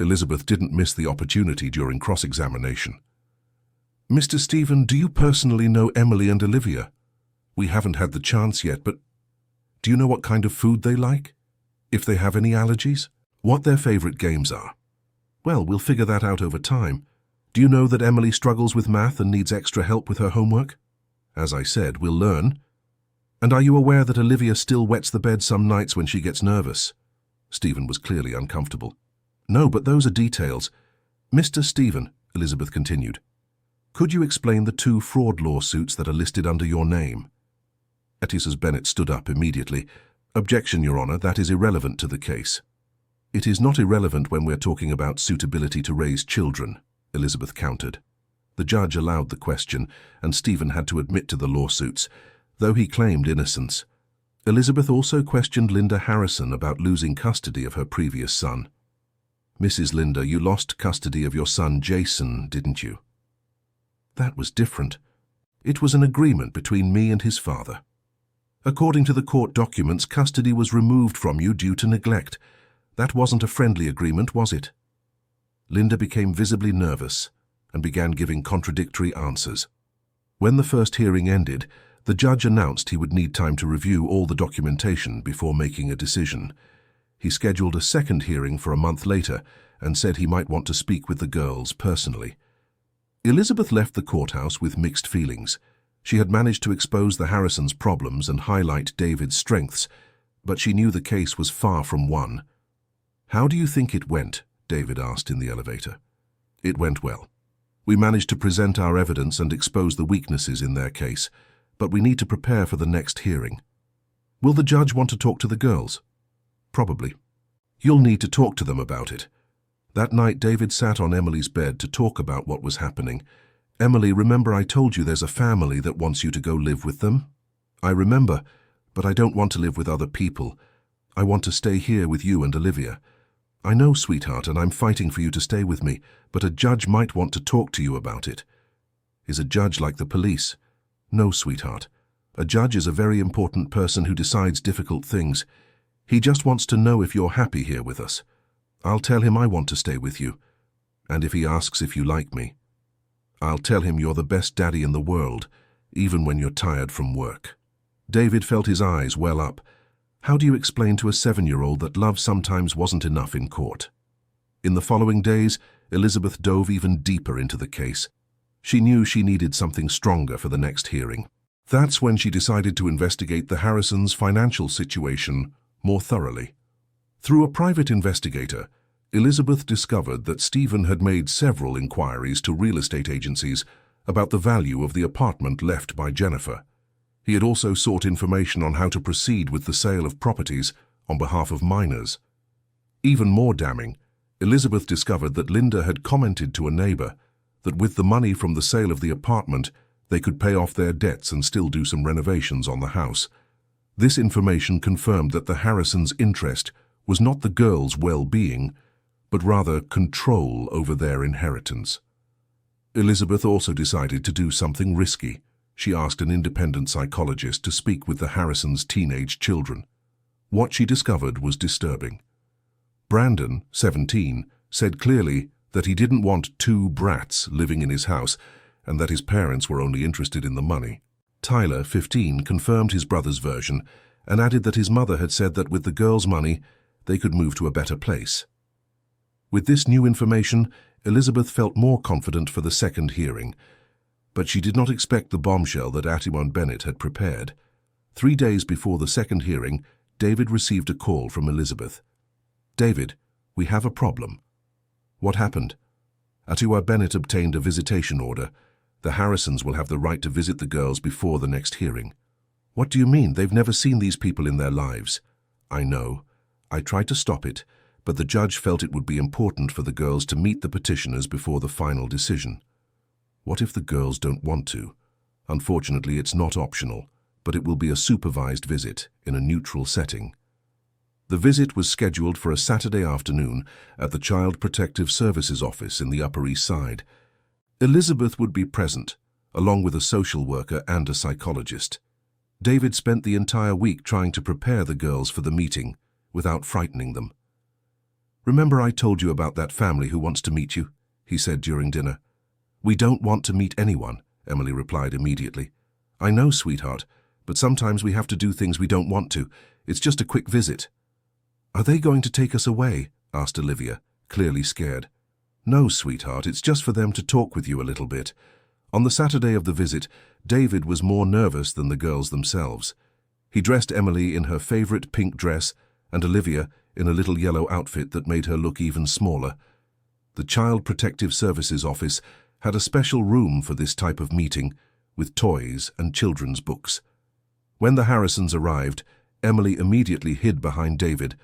Elizabeth didn't miss the opportunity during cross-examination. "Mr. Stephen, do you personally know Emily and Olivia? We haven't had the chance yet, but do you know what kind of food they like? If they have any allergies? What their favorite games are?" Well, we'll figure that out over time. Do you know that Emily struggles with math and needs extra help with her homework? As I said, we'll learn. And are you aware that Olivia still wets the bed some nights when she gets nervous? Stephen was clearly uncomfortable. No, but those are details. Mr. Stephen, Elizabeth continued, could you explain the 2 fraud lawsuits that are listed under your name? Atticus Bennet stood up immediately. Objection, Your Honour, that is irrelevant to the case. It is not irrelevant when we're talking about suitability to raise children, Elizabeth countered. The judge allowed the question, and Stephen had to admit to the lawsuits, though he claimed innocence. Elizabeth also questioned Linda Harrison about losing custody of her previous son. Mrs. Linda, you lost custody of your son Jason, didn't you? That was different. It was an agreement between me and his father. According to the court documents, custody was removed from you due to neglect. That wasn't a friendly agreement, was it? Linda became visibly nervous and began giving contradictory answers. When the first hearing ended, the judge announced he would need time to review all the documentation before making a decision. He scheduled a second hearing for a month later and said he might want to speak with the girls personally. Elizabeth left the courthouse with mixed feelings. She had managed to expose the Harrisons' problems and highlight David's strengths, but she knew the case was far from won. How do you think it went? David asked in the elevator. It went well. We managed to present our evidence and expose the weaknesses in their case, but we need to prepare for the next hearing. Will the judge want to talk to the girls? Probably. You'll need to talk to them about it. That night, David sat on Emily's bed to talk about what was happening. Emily, remember I told you there's a family that wants you to go live with them? I remember, but I don't want to live with other people. I want to stay here with you and Olivia. I know, sweetheart, and I'm fighting for you to stay with me, but a judge might want to talk to you about it. Is a judge like the police? No, sweetheart. A judge is a very important person who decides difficult things. He just wants to know if you're happy here with us. I'll tell him I want to stay with you. And if he asks if you like me, I'll tell him you're the best daddy in the world, even when you're tired from work. David felt his eyes well up. How do you explain to a 7-year-old that love sometimes wasn't enough in court? In the following days, Elizabeth dove even deeper into the case. She knew she needed something stronger for the next hearing. That's when she decided to investigate the Harrisons' financial situation more thoroughly. Through a private investigator, Elizabeth discovered that Stephen had made several inquiries to real estate agencies about the value of the apartment left by Jennifer. He had also sought information on how to proceed with the sale of properties on behalf of minors. Even more damning, Elizabeth discovered that Linda had commented to a neighbor that with the money from the sale of the apartment, they could pay off their debts and still do some renovations on the house. This information confirmed that the Harrisons' interest was not the girls' well-being, but rather control over their inheritance. Elizabeth also decided to do something risky. She asked an independent psychologist to speak with the Harrisons' teenage children. What she discovered was disturbing. Brandon, 17, said clearly that he didn't want 2 brats living in his house and that his parents were only interested in the money. Tyler, 15, confirmed his brother's version and added that his mother had said that with the girls' money, they could move to a better place. With this new information, Elizabeth felt more confident for the second hearing, but she did not expect the bombshell that Atticus Bennet had prepared. 3 days before the second hearing, David received a call from Elizabeth. David, we have a problem. What happened? Atticus Bennet obtained a visitation order. The Harrisons will have the right to visit the girls before the next hearing. What do you mean? They've never seen these people in their lives. I know. I tried to stop it, but the judge felt it would be important for the girls to meet the petitioners before the final decision. What if the girls don't want to? Unfortunately, it's not optional, but it will be a supervised visit in a neutral setting. The visit was scheduled for a Saturday afternoon at the Child Protective Services office in the Upper East Side. Elizabeth would be present, along with a social worker and a psychologist. David spent the entire week trying to prepare the girls for the meeting without frightening them. Remember I told you about that family who wants to meet you? He said during dinner. We don't want to meet anyone, Emily replied immediately. I know, sweetheart, but sometimes we have to do things we don't want to. It's just a quick visit. Are they going to take us away? Asked Olivia, clearly scared. No, sweetheart, it's just for them to talk with you a little bit. On the Saturday of the visit, David was more nervous than the girls themselves. He dressed Emily in her favorite pink dress and Olivia in a little yellow outfit that made her look even smaller. The Child Protective Services office had a special room for this type of meeting, with toys and children's books. When the Harrisons arrived, Emily immediately hid behind David,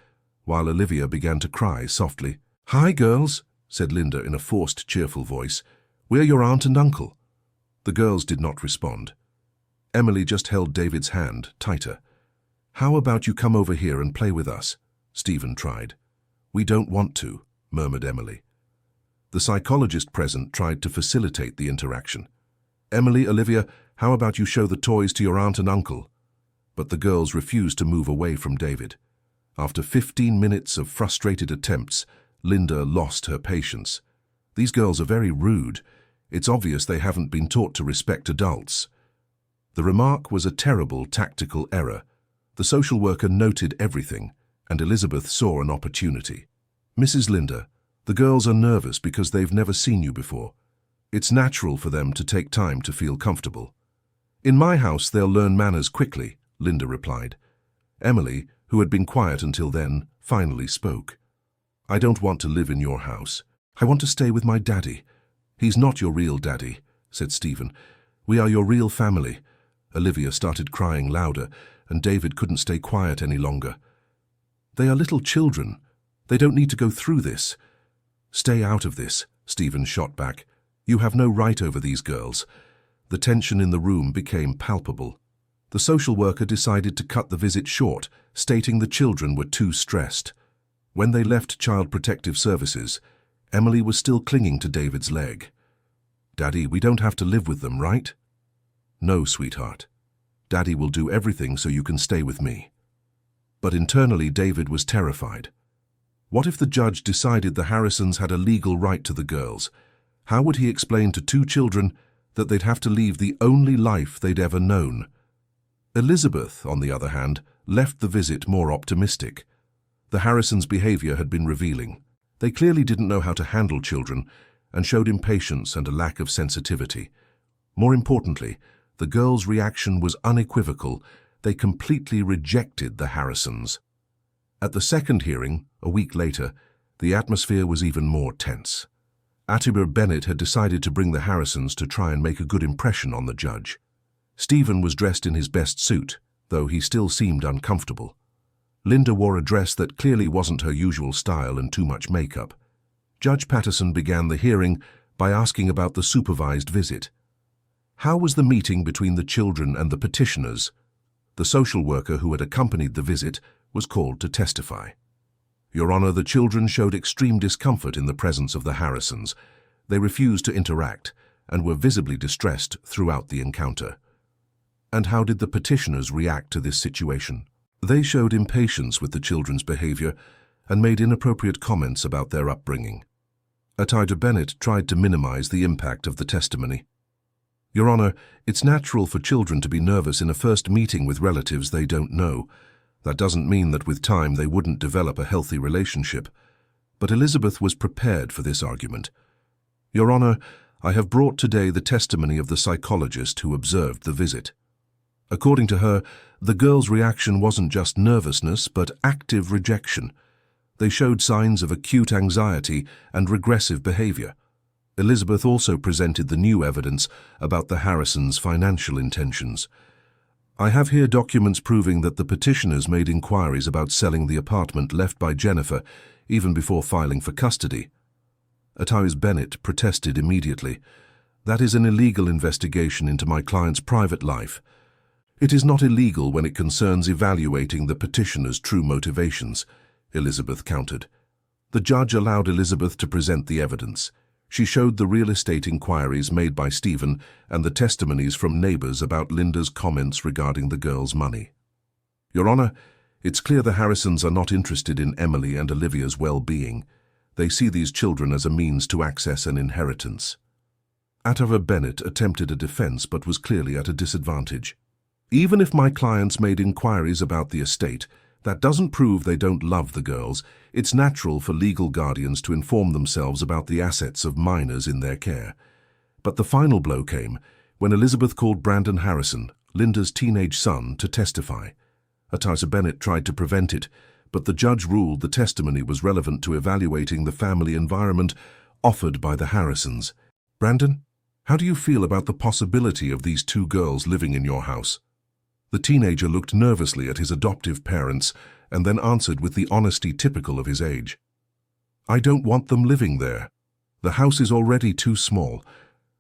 while Olivia began to cry softly. "Hi, girls," said Linda in a forced, cheerful voice. "We're your aunt and uncle." The girls did not respond. Emily just held David's hand tighter. "How about you come over here and play with us?" Stephen tried. "We don't want to," murmured Emily. The psychologist present tried to facilitate the interaction. "Emily, Olivia, how about you show the toys to your aunt and uncle?" But the girls refused to move away from David. After 15 minutes of frustrated attempts, Linda lost her patience. "These girls are very rude. It's obvious they haven't been taught to respect adults." The remark was a terrible tactical error. The social worker noted everything, and Elizabeth saw an opportunity. "Mrs. Linda, the girls are nervous because they've never seen you before. It's natural for them to take time to feel comfortable." "In my house, they'll learn manners quickly," Linda replied. Emily, who had been quiet until then, finally spoke. "I don't want to live in your house. I want to stay with my daddy." "He's not your real daddy," said Stephen. "We are your real family." Olivia started crying louder, and David couldn't stay quiet any longer. "They are little children. They don't need to go through this." "Stay out of this," Stephen shot back. "You have no right over these girls." The tension in the room became palpable. The social worker decided to cut the visit short, stating the children were too stressed. When they left Child Protective Services, Emily was still clinging to David's leg. "Daddy, we don't have to live with them, right?" "No, sweetheart. Daddy will do everything so you can stay with me." But internally, David was terrified. What if the judge decided the Harrisons had a legal right to the girls? How would he explain to two children that they'd have to leave the only life they'd ever known? Elizabeth, on the other hand, left the visit more optimistic. The Harrisons' behavior had been revealing. They clearly didn't know how to handle children and showed impatience and a lack of sensitivity. More importantly, the girls' reaction was unequivocal. They completely rejected the Harrisons. At the second hearing, a week later, the atmosphere was even more tense. Attiber Bennett had decided to bring the Harrisons to try and make a good impression on the judge. Stephen was dressed in his best suit, though he still seemed uncomfortable. Linda wore a dress that clearly wasn't her usual style and too much makeup. Judge Patterson began the hearing by asking about the supervised visit. How was the meeting between the children and the petitioners? The social worker who had accompanied the visit was called to testify. "Your Honor, the children showed extreme discomfort in the presence of the Harrisons. They refused to interact and were visibly distressed throughout the encounter." "And how did the petitioners react to this situation?" "They showed impatience with the children's behavior and made inappropriate comments about their upbringing." Attiber Bennett tried to minimize the impact of the testimony. "Your Honor, it's natural for children to be nervous in a first meeting with relatives they don't know. That doesn't mean that with time they wouldn't develop a healthy relationship. But Elizabeth was prepared for this argument. Your Honor, I have brought today the testimony of the psychologist who observed the visit. According to her, the girls' reaction wasn't just nervousness, but active rejection. They showed signs of acute anxiety and regressive behavior. Elizabeth also presented the new evidence about the Harrisons' financial intentions. I have here documents proving that the petitioners made inquiries about selling the apartment left by Jennifer even before filing for custody. Attiber Bennett protested immediately. That is an illegal investigation into my client's private life. It is not illegal when it concerns evaluating the petitioner's true motivations, Elizabeth countered. The judge allowed Elizabeth to present the evidence. She showed the real estate inquiries made by Stephen and the testimonies from neighbors about Linda's comments regarding the girl's money. Your Honor, it's clear the Harrisons are not interested in Emily and Olivia's well-being. They see these children as a means to access an inheritance. Attiber Bennett attempted a defense but was clearly at a disadvantage. Even if my clients made inquiries about the estate, That doesn't prove they don't love the girls. It's natural for legal guardians to inform themselves about the assets of minors in their care. But the final blow came when Elizabeth called Brandon Harrison, Linda's teenage son, to testify. Atisa Bennett tried to prevent it, but the judge ruled the testimony was relevant to evaluating the family environment offered by the Harrisons. Brandon, how do you feel about the possibility of these two girls living in your house? The teenager looked nervously at his adoptive parents and then answered with the honesty typical of his age. I don't want them living there. The house is already too small,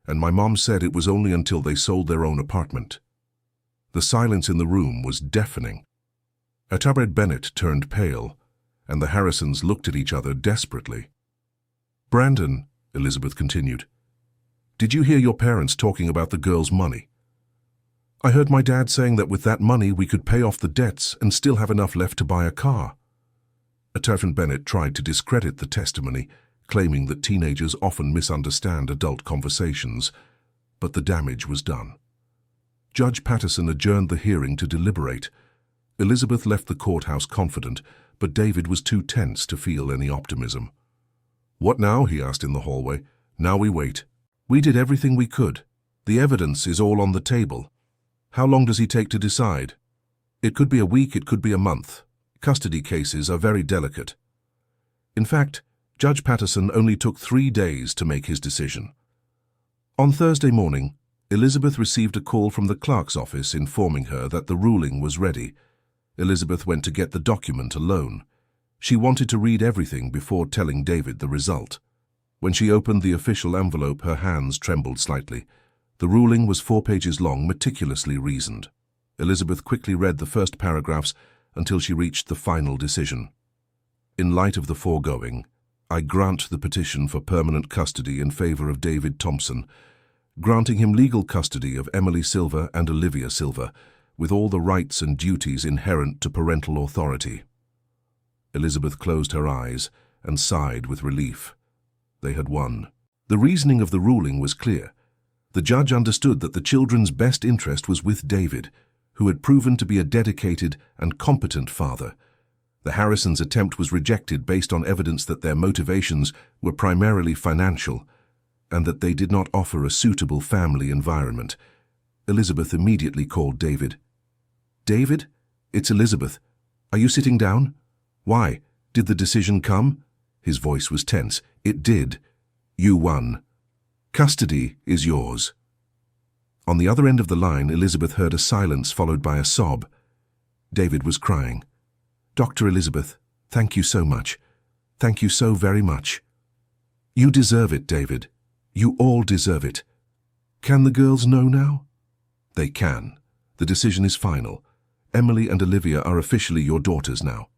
and my mom said it was only until they sold their own apartment. The silence in the room was deafening. Atisa Bennett turned pale, and the Harrisons looked at each other desperately. Brandon, Elizabeth continued, did you hear your parents talking about the girls' money? I heard my dad saying that with that money we could pay off the debts and still have enough left to buy a car. Atisa Bennett tried to discredit the testimony, claiming that teenagers often misunderstand adult conversations, but the damage was done. Judge Patterson adjourned the hearing to deliberate. Elizabeth left the courthouse confident, but David was too tense to feel any optimism. What now? He asked in the hallway. Now we wait. We did everything we could. The evidence is all on the table. How long does he take to decide? It could be a week, it could be a month. Custody cases are very delicate. In fact, Judge Patterson only took 3 days to make his decision. On Thursday morning, Elizabeth received a call from the clerk's office informing her that the ruling was ready. Elizabeth went to get the document alone. She wanted to read everything before telling David the result. When she opened the official envelope, her hands trembled slightly. The ruling was 4 pages long, meticulously reasoned. Elizabeth quickly read the first paragraphs until she reached the final decision. In light of the foregoing, I grant the petition for permanent custody in favor of David Thompson, granting him legal custody of Emily Silver and Olivia Silver, with all the rights and duties inherent to parental authority. Elizabeth closed her eyes and sighed with relief. They had won. The reasoning of the ruling was clear. The judge understood that the children's best interest was with David, who had proven to be a dedicated and competent father. The Harrisons' attempt was rejected based on evidence that their motivations were primarily financial and that they did not offer a suitable family environment. Elizabeth immediately called David. David? It's Elizabeth. Are you sitting down? Why? Did the decision come? His voice was tense. It did. You won. Custody is yours. On the other end of the line, Elizabeth heard a silence followed by a sob. David was crying. Dr. Elizabeth, thank you so much. Thank you so very much. You deserve it, David. You all deserve it. Can the girls know now? They can. The decision is final. Emily and Olivia are officially your daughters now.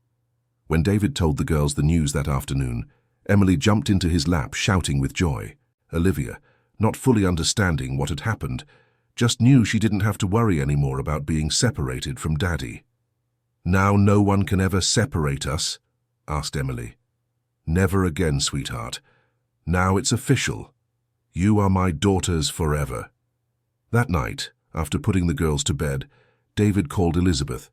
When David told the girls the news that afternoon, Emily jumped into his lap shouting with joy. Olivia, not fully understanding what had happened, just knew she didn't have to worry anymore about being separated from Daddy. Now no one can ever separate us? Asked Emily. Never again, sweetheart. Now it's official. You are my daughters forever. That night, after putting the girls to bed, David called Elizabeth.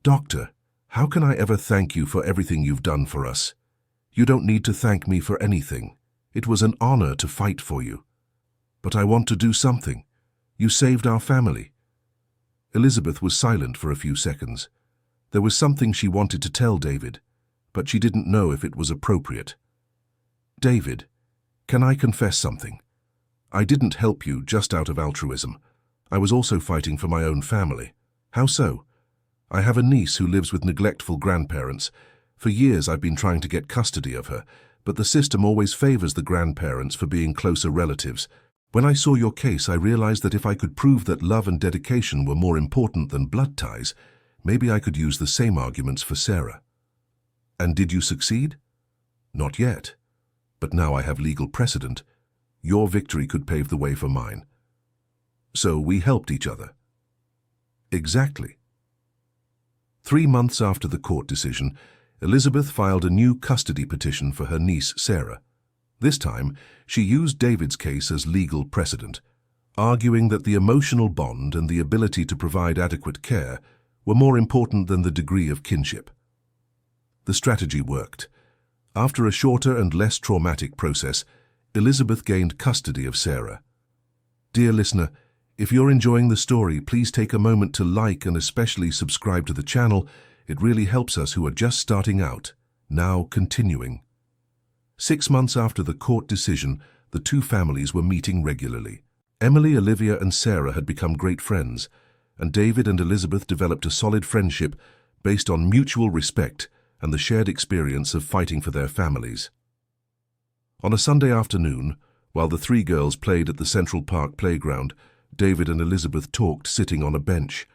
Doctor, how can I ever thank you for everything you've done for us? You don't need to thank me for anything. It was an honor to fight for you. But I want to do something. You saved our family. Elizabeth was silent for a few seconds. There was something she wanted to tell David, but she didn't know if it was appropriate. David, can I confess something? I didn't help you just out of altruism. I was also fighting for my own family. How so? I have a niece who lives with neglectful grandparents. For years I've been trying to get custody of her, but the system always favors the grandparents for being closer relatives. When I saw your case, I realized that if I could prove that love and dedication were more important than blood ties, maybe I could use the same arguments for Sarah. And did you succeed? Not yet. But now I have legal precedent. Your victory could pave the way for mine. So we helped each other. Exactly. 3 months after the court decision, Elizabeth filed a new custody petition for her niece, Sarah. This time, she used David's case as legal precedent, arguing that the emotional bond and the ability to provide adequate care were more important than the degree of kinship. The strategy worked. After a shorter and less traumatic process, Elizabeth gained custody of Sarah. Dear listener, if you're enjoying the story, please take a moment to like and especially subscribe to the channel. It really helps us who are just starting out. Now continuing. 6 months after the court decision, the two families were meeting regularly. Emily, Olivia, and Sarah had become great friends, and David and Elizabeth developed a solid friendship based on mutual respect and the shared experience of fighting for their families. On a Sunday afternoon, while the three girls played at the Central Park playground, David and Elizabeth talked sitting on a bench.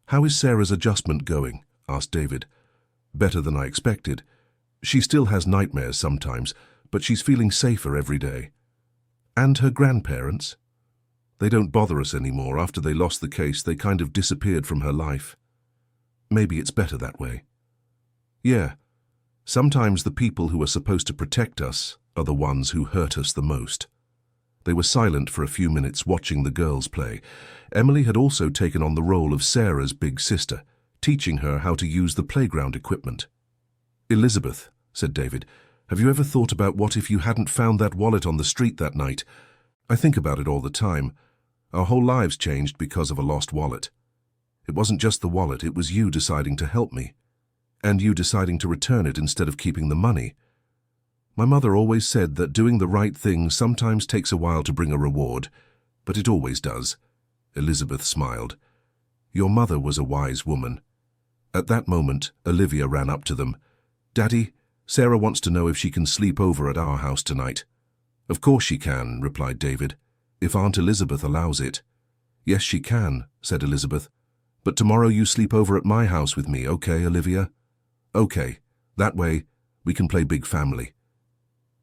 "How is Sarah's adjustment going?" asked David. "Better than I expected. She still has nightmares sometimes, but she's feeling safer every day." "And her grandparents?" "They don't bother us anymore. After they lost the case, they kind of disappeared from her life." "Maybe it's better that way." "Yeah. Sometimes the people who are supposed to protect us are the ones who hurt us the most." They were silent for a few minutes watching the girls play. Emily had also taken on the role of Sarah's big sister, teaching her how to use the playground equipment. "Elizabeth," said David, "have you ever thought about what if you hadn't found that wallet on the street that night? I think about it all the time. Our whole lives changed because of a lost wallet. It wasn't just the wallet, it was you deciding to help me. And you deciding to return it instead of keeping the money. My mother always said that doing the right thing sometimes takes a while to bring a reward, but it always does." Elizabeth smiled. "Your mother was a wise woman." At that moment, Olivia ran up to them. "Daddy, Sarah wants to know if she can sleep over at our house tonight." "Of course she can," replied David, "if Aunt Elizabeth allows it." "Yes, she can," said Elizabeth. "But tomorrow you sleep over at my house with me, okay, Olivia?" "Okay. That way, we can play big family."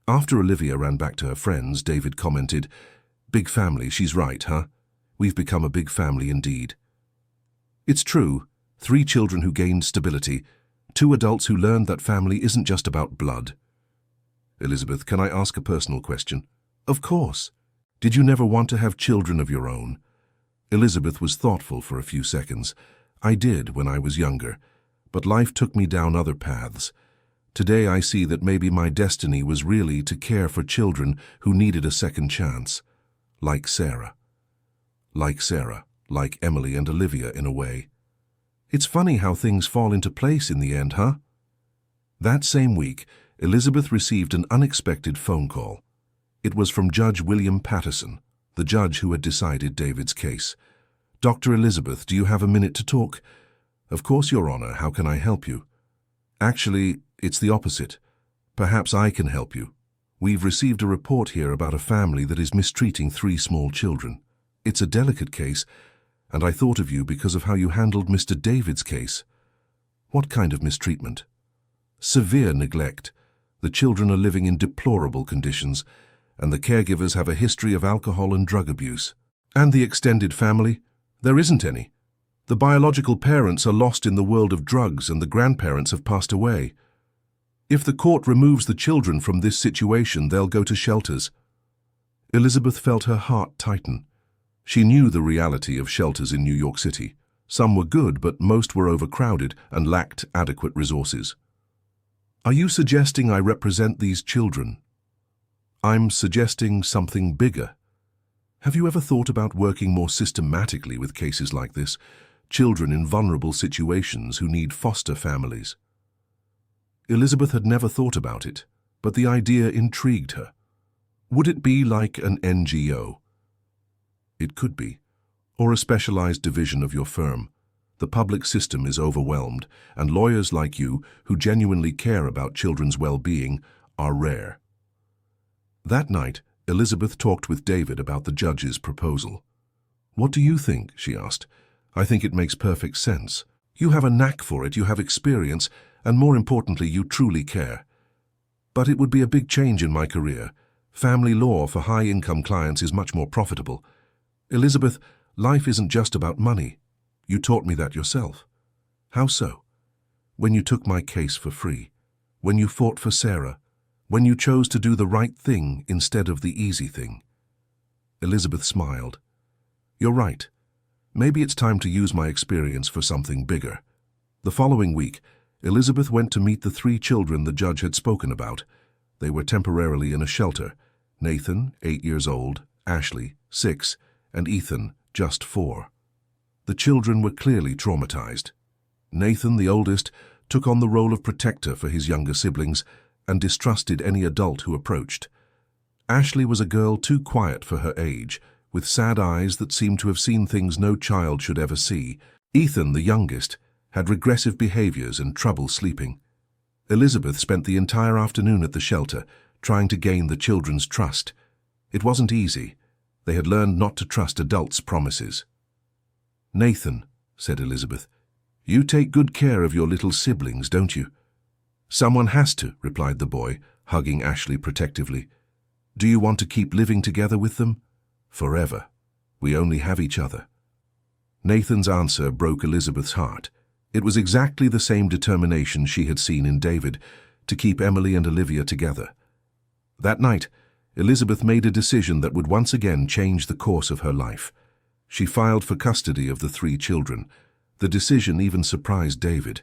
After Olivia ran back to her friends, David commented, "Big family, she's right, huh? We've become a big family indeed." It's true. 3 children who gained stability, 2 adults who learned that family isn't just about blood. "Elizabeth, can I ask a personal question?" "Of course. Did you never want to have children of your own?" Elizabeth was thoughtful for a few seconds. "I did when I was younger, but life took me down other paths. Today I see that maybe my destiny was really to care for children who needed a second chance. Like Sarah. Like Emily and Olivia in a way. It's funny how things fall into place in the end, huh?" That same week, Elizabeth received an unexpected phone call. It was from Judge William Patterson, the judge who had decided David's case. "Dr. Elizabeth, do you have a minute to talk?" "Of course, Your Honor. How can I help you?" "Actually, it's the opposite. Perhaps I can help you. We've received a report here about a family that is mistreating 3 small children. It's a delicate case, and I thought of you because of how you handled Mr. David's case." "What kind of mistreatment?" "Severe neglect. The children are living in deplorable conditions, and the caregivers have a history of alcohol and drug abuse." "And the extended family? There isn't any. The biological parents are lost in the world of drugs and the grandparents have passed away. If the court removes the children from this situation, they'll go to shelters." Elizabeth felt her heart tighten. She knew the reality of shelters in New York City. Some were good, but most were overcrowded and lacked adequate resources. "Are you suggesting I represent these children?" "I'm suggesting something bigger. Have you ever thought about working more systematically with cases like this? Children in vulnerable situations who need foster families." Elizabeth had never thought about it, but the idea intrigued her. Would it be like an NGO? It could be, or a specialized division of your firm. The public system is overwhelmed, and lawyers like you, who genuinely care about children's well-being, are rare. That night, Elizabeth talked with David about the judge's proposal. "What do you think?" she asked. "I think it makes perfect sense. You have a knack for it, you have experience, and more importantly, you truly care. But it would be a big change in my career. Family law for high-income clients is much more profitable. Elizabeth, life isn't just about money. You taught me that yourself." "How so?" "When you took my case for free. When you fought for Sarah. When you chose to do the right thing instead of the easy thing." Elizabeth smiled. "You're right. Maybe it's time to use my experience for something bigger." The following week, Elizabeth went to meet the 3 children the judge had spoken about. They were temporarily in a shelter: Nathan, 8 years old, Ashley, 6, and Ethan, just 4. The children were clearly traumatized. Nathan, the oldest, took on the role of protector for his younger siblings and distrusted any adult who approached. Ashley was a girl too quiet for her age, with sad eyes that seemed to have seen things no child should ever see. Ethan, the youngest, had regressive behaviors and trouble sleeping. Elizabeth spent the entire afternoon at the shelter, trying to gain the children's trust. It wasn't easy. They had learned not to trust adults' promises. "Nathan," said Elizabeth, "you take good care of your little siblings, don't you?" "Someone has to," replied the boy, hugging Ashley protectively. "Do you want to keep living together with them?" "Forever. We only have each other." Nathan's answer broke Elizabeth's heart. It was exactly the same determination she had seen in David, to keep Emily and Olivia together. That night, Elizabeth made a decision that would once again change the course of her life. She filed for custody of the 3 children. The decision even surprised David.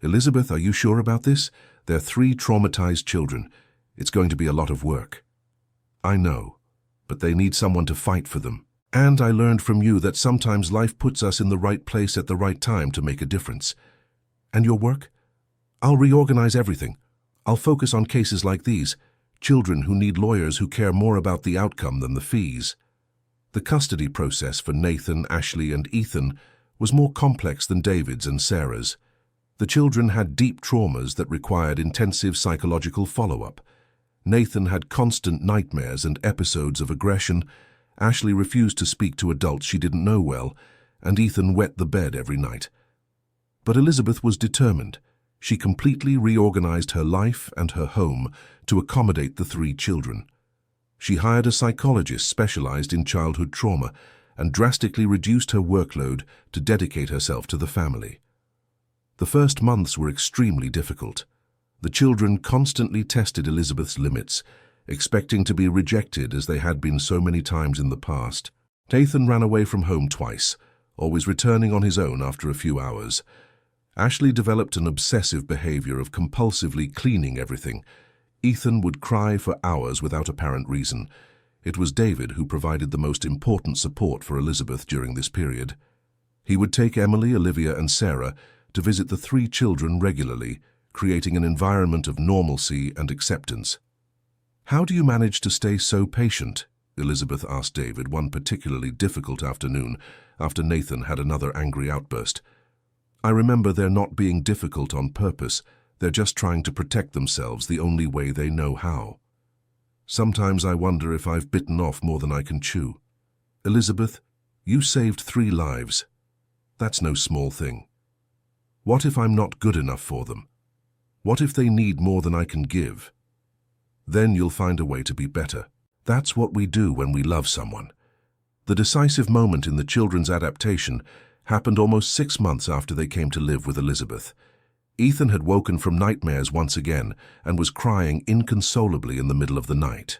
"Elizabeth, are you sure about this? They're 3 traumatized children. It's going to be a lot of work." "I know, but they need someone to fight for them. And I learned from you that sometimes life puts us in the right place at the right time to make a difference." "And your work?" "I'll reorganize everything. I'll focus on cases like these, children who need lawyers who care more about the outcome than the fees." The custody process for Nathan, Ashley, and Ethan was more complex than David's and Sarah's. The children had deep traumas that required intensive psychological follow-up. Nathan had constant nightmares and episodes of aggression. Ashley refused to speak to adults she didn't know well, and Ethan wet the bed every night. But Elizabeth was determined. She completely reorganized her life and her home to accommodate the 3 children. She hired a psychologist specialized in childhood trauma and drastically reduced her workload to dedicate herself to the family. The first months were extremely difficult. The children constantly tested Elizabeth's limits, expecting to be rejected as they had been so many times in the past. Nathan ran away from home twice, always returning on his own after a few hours. Ashley developed an obsessive behavior of compulsively cleaning everything. Ethan would cry for hours without apparent reason. It was David who provided the most important support for Elizabeth during this period. He would take Emily, Olivia, and Sarah to visit the 3 children regularly, creating an environment of normalcy and acceptance. "How do you manage to stay so patient?" Elizabeth asked David one particularly difficult afternoon after Nathan had another angry outburst. "I remember they're not being difficult on purpose. They're just trying to protect themselves the only way they know how. Sometimes I wonder if I've bitten off more than I can chew." "Elizabeth, you saved 3 lives. That's no small thing. What if I'm not good enough for them? What if they need more than I can give? Then you'll find a way to be better. That's what we do when we love someone." The decisive moment in the children's adaptation happened almost 6 months after they came to live with Elizabeth. Ethan had woken from nightmares once again and was crying inconsolably in the middle of the night.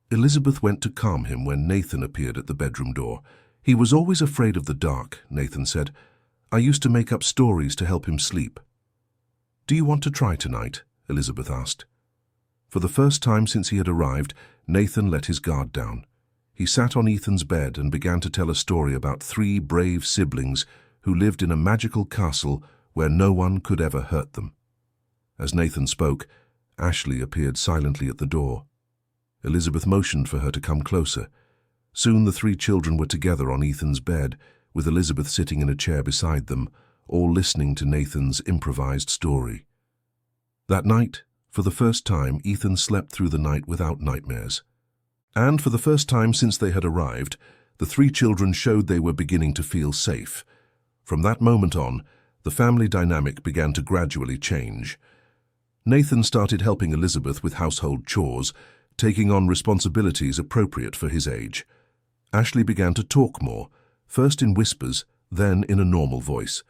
Elizabeth went to calm him when Nathan appeared at the bedroom door. "He was always afraid of the dark," Nathan said. "I used to make up stories to help him sleep." "Do you want to try tonight?" Elizabeth asked. For the first time since he had arrived, Nathan let his guard down. He sat on Ethan's bed and began to tell a story about 3 brave siblings who lived in a magical castle where no one could ever hurt them. As Nathan spoke, Ashley appeared silently at the door. Elizabeth motioned for her to come closer. Soon the 3 children were together on Ethan's bed, with Elizabeth sitting in a chair beside them, all listening to Nathan's improvised story. That night, for the first time, Ethan slept through the night without nightmares. And for the first time since they had arrived, the 3 children showed they were beginning to feel safe. From that moment on, the family dynamic began to gradually change. Nathan started helping Elizabeth with household chores, taking on responsibilities appropriate for his age. Ashley began to talk more, first in whispers, then in a normal voice.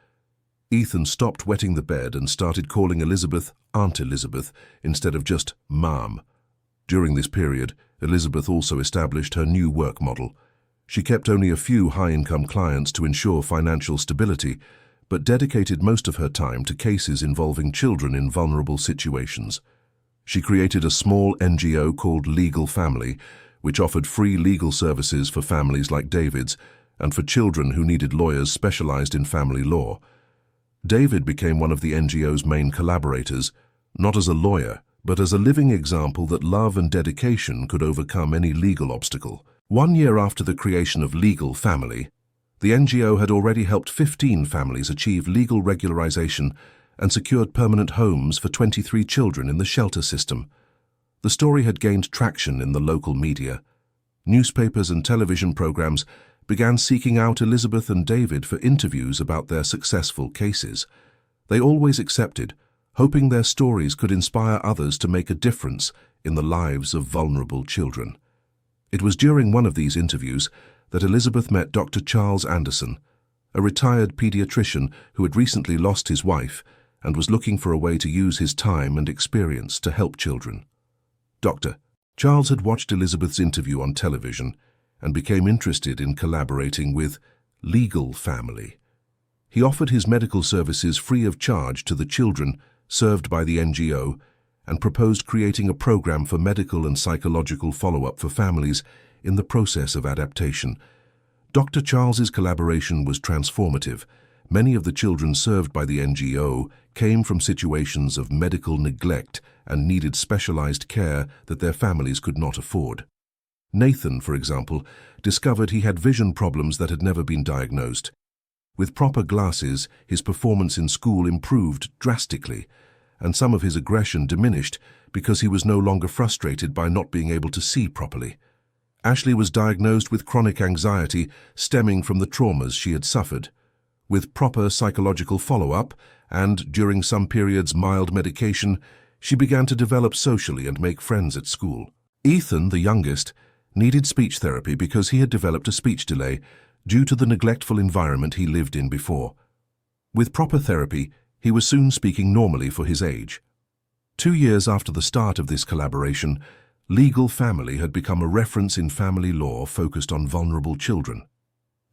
Ethan stopped wetting the bed and started calling Elizabeth Aunt Elizabeth instead of just Mom. During this period, Elizabeth also established her new work model. She kept only a few high-income clients to ensure financial stability, but dedicated most of her time to cases involving children in vulnerable situations. She created a small NGO called Legal Family, which offered free legal services for families like David's and for children who needed lawyers specialized in family law. David became one of the NGO's main collaborators, not as a lawyer, but as a living example that love and dedication could overcome any legal obstacle. 1 year after the creation of Legal Family, the NGO had already helped 15 families achieve legal regularization and secured permanent homes for 23 children in the shelter system. The story had gained traction in the local media. Newspapers and television programs began seeking out Elizabeth and David for interviews about their successful cases. They always accepted, hoping their stories could inspire others to make a difference in the lives of vulnerable children. It was during one of these interviews that Elizabeth met Dr. Charles Anderson, a retired pediatrician who had recently lost his wife and was looking for a way to use his time and experience to help children. Dr. Charles had watched Elizabeth's interview on television and became interested in collaborating with Legal Family. He offered his medical services free of charge to the children served by the NGO and proposed creating a program for medical and psychological follow-up for families in the process of adaptation. Dr. Charles's collaboration was transformative. Many of the children served by the NGO came from situations of medical neglect and needed specialized care that their families could not afford. Nathan, for example, discovered he had vision problems that had never been diagnosed. With proper glasses, his performance in school improved drastically, and some of his aggression diminished because he was no longer frustrated by not being able to see properly. Ashley was diagnosed with chronic anxiety stemming from the traumas she had suffered. With proper psychological follow-up and, during some periods, mild medication, she began to develop socially and make friends at school. Ethan, the youngest, needed speech therapy because he had developed a speech delay due to the neglectful environment he lived in before. With proper therapy, he was soon speaking normally for his age. 2 years after the start of this collaboration, Legal Family had become a reference in family law focused on vulnerable children.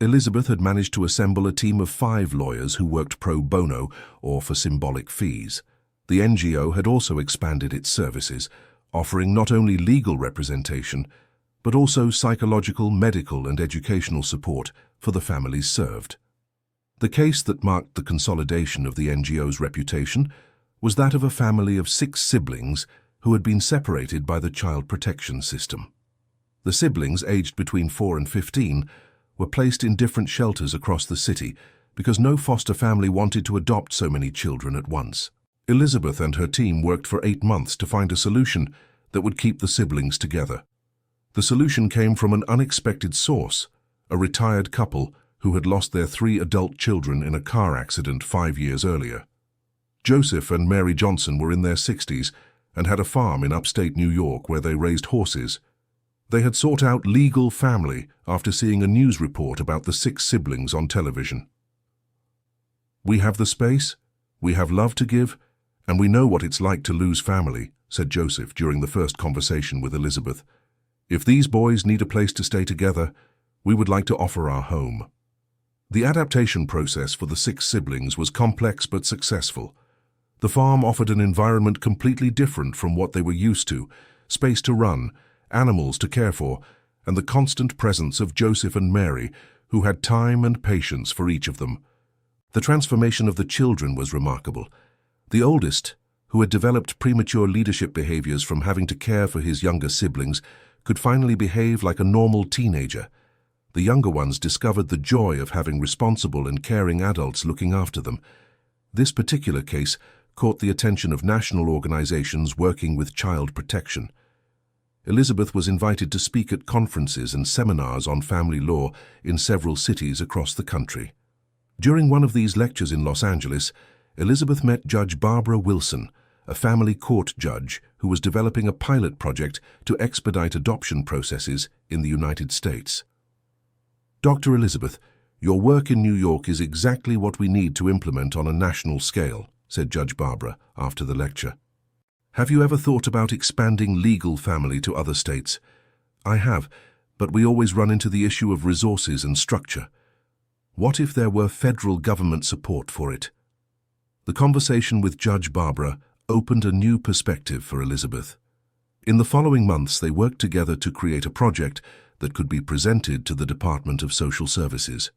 Elizabeth had managed to assemble a team of 5 lawyers who worked pro bono or for symbolic fees. The NGO had also expanded its services, offering not only legal representation, but also psychological, medical, and educational support for the families served. The case that marked the consolidation of the NGO's reputation was that of a family of 6 siblings who had been separated by the child protection system. The siblings, aged between 4 and 15, were placed in different shelters across the city because no foster family wanted to adopt so many children at once. Elizabeth and her team worked for 8 months to find a solution that would keep the siblings together. The solution came from an unexpected source, a retired couple who had lost their 3 adult children in a car accident 5 years earlier. Joseph and Mary Johnson were in their 60s and had a farm in upstate New York where they raised horses. They had sought out Legal Family after seeing a news report about the 6 siblings on television. "We have the space, we have love to give, and we know what it's like to lose family," said Joseph during the first conversation with Elizabeth. "If these boys need a place to stay together, we would like to offer our home." The adaptation process for the 6 siblings was complex but successful. The farm offered an environment completely different from what they were used to, space to run, animals to care for, and the constant presence of Joseph and Mary, who had time and patience for each of them. The transformation of the children was remarkable. The oldest, who had developed premature leadership behaviors from having to care for his younger siblings, could finally behave like a normal teenager. The younger ones discovered the joy of having responsible and caring adults looking after them. This particular case caught the attention of national organizations working with child protection. Elizabeth was invited to speak at conferences and seminars on family law in several cities across the country. During one of these lectures in Los Angeles, Elizabeth met Judge Barbara Wilson, a family court judge who was developing a pilot project to expedite adoption processes in the United States. "Dr. Elizabeth, your work in New York is exactly what we need to implement on a national scale," said Judge Barbara after the lecture. "Have you ever thought about expanding Legal Family to other states?" "I have, but we always run into the issue of resources and structure. What if there were federal government support for it? The conversation with Judge Barbara opened a new perspective for Elizabeth. In the following months, they worked together to create a project that could be presented to the Department of Social Services.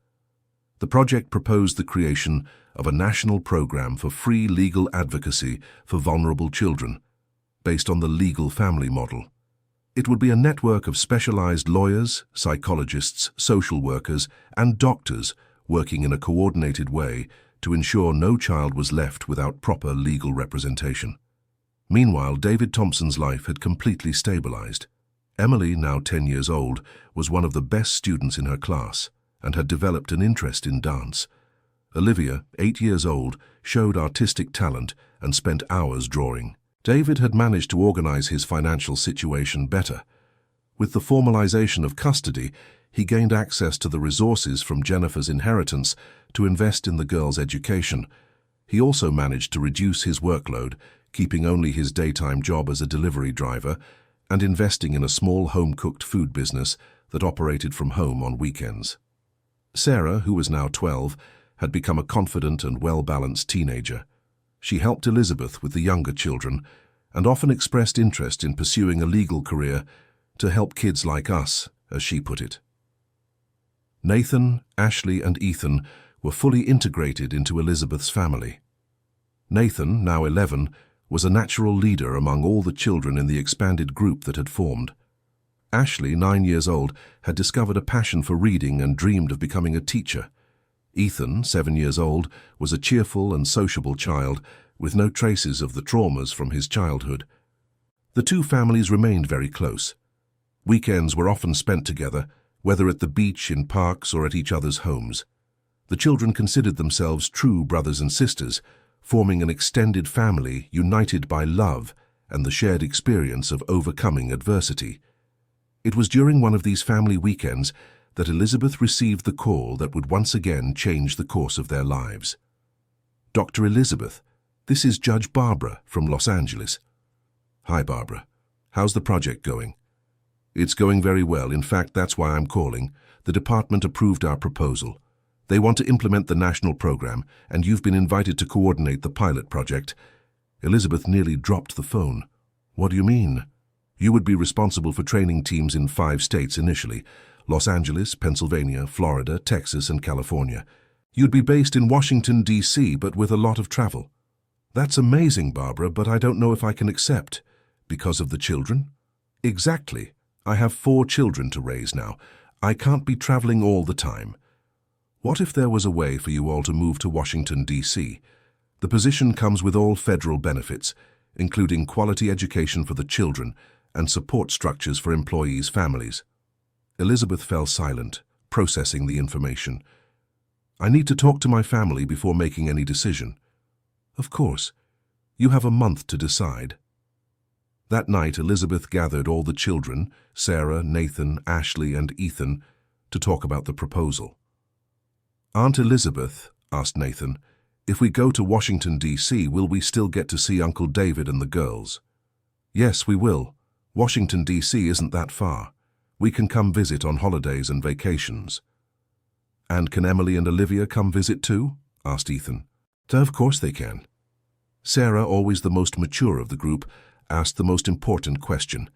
The project proposed the creation of a national program for free legal advocacy for vulnerable children, based on the legal family model. It would be a network of specialized lawyers, psychologists, social workers, and doctors working in a coordinated way to ensure no child was left without proper legal representation. Meanwhile, David Thompson's life had completely stabilized. Emily, now 10 years old, was one of the best students in her class and had developed an interest in dance. Olivia, 8 years old, showed artistic talent and spent hours drawing. David had managed to organize his financial situation better. With the formalization of custody, he gained access to the resources from Jennifer's inheritance to invest in the girl's education. He also managed to reduce his workload, keeping only his daytime job as a delivery driver and investing in a small home-cooked food business that operated from home on weekends. Sarah, who was now 12, had become a confident and well-balanced teenager. She helped Elizabeth with the younger children and often expressed interest in pursuing a legal career to help kids like us, as she put it. Nathan, Ashley, and Ethan were fully integrated into Elizabeth's family. Nathan, now 11, was a natural leader among all the children in the expanded group that had formed. Ashley, 9 years old, had discovered a passion for reading and dreamed of becoming a teacher. Ethan, 7 years old, was a cheerful and sociable child with no traces of the traumas from his childhood. The two families remained very close. Weekends were often spent together, whether at the beach, in parks, or at each other's homes. The children considered themselves true brothers and sisters, forming an extended family united by love and the shared experience of overcoming adversity. It was during one of these family weekends that Elizabeth received the call that would once again change the course of their lives. "Dr. Elizabeth, this is Judge Barbara from Los Angeles." "Hi, Barbara. How's the project going?" "It's going very well. In fact, that's why I'm calling. The department approved our proposal. They want to implement the national program, and you've been invited to coordinate the pilot project." Elizabeth nearly dropped the phone. "What do you mean?" "You would be responsible for training teams in 5 states initially: Los Angeles, Pennsylvania, Florida, Texas, and California. You'd be based in Washington, D.C., but with a lot of travel." "That's amazing, Barbara, but I don't know if I can accept." "Because of the children?" "Exactly. I have 4 children to raise now. I can't be traveling all the time." "What if there was a way for you all to move to Washington, D.C.? The position comes with all federal benefits, including quality education for the children and support structures for employees' families." Elizabeth fell silent, processing the information. "I need to talk to my family before making any decision." "Of course. You have a month to decide." That night, Elizabeth gathered all the children, Sarah, Nathan, Ashley, and Ethan, to talk about the proposal. "Aunt Elizabeth," asked Nathan, "if we go to Washington, D.C., will we still get to see Uncle David and the girls?" "Yes, we will. Washington, D.C. isn't that far. We can come visit on holidays and vacations." "And can Emily and Olivia come visit too?" asked Ethan. "Of course they can." Sarah, always the most mature of the group, asked the most important question.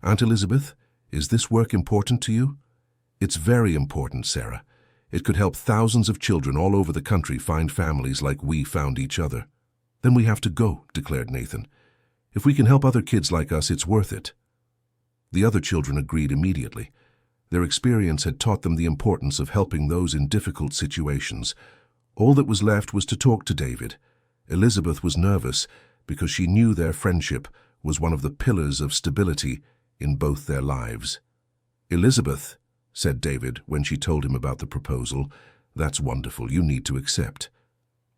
"Aunt Elizabeth, is this work important to you?" "It's very important, Sarah. It could help thousands of children all over the country find families like we found each other." "Then we have to go," declared Nathan. "If we can help other kids like us, it's worth it." The other children agreed immediately. Their experience had taught them the importance of helping those in difficult situations. All that was left was to talk to David. Elizabeth was nervous because she knew their friendship was one of the pillars of stability in both their lives. "Elizabeth," said David when she told him about the proposal, "that's wonderful. You need to accept.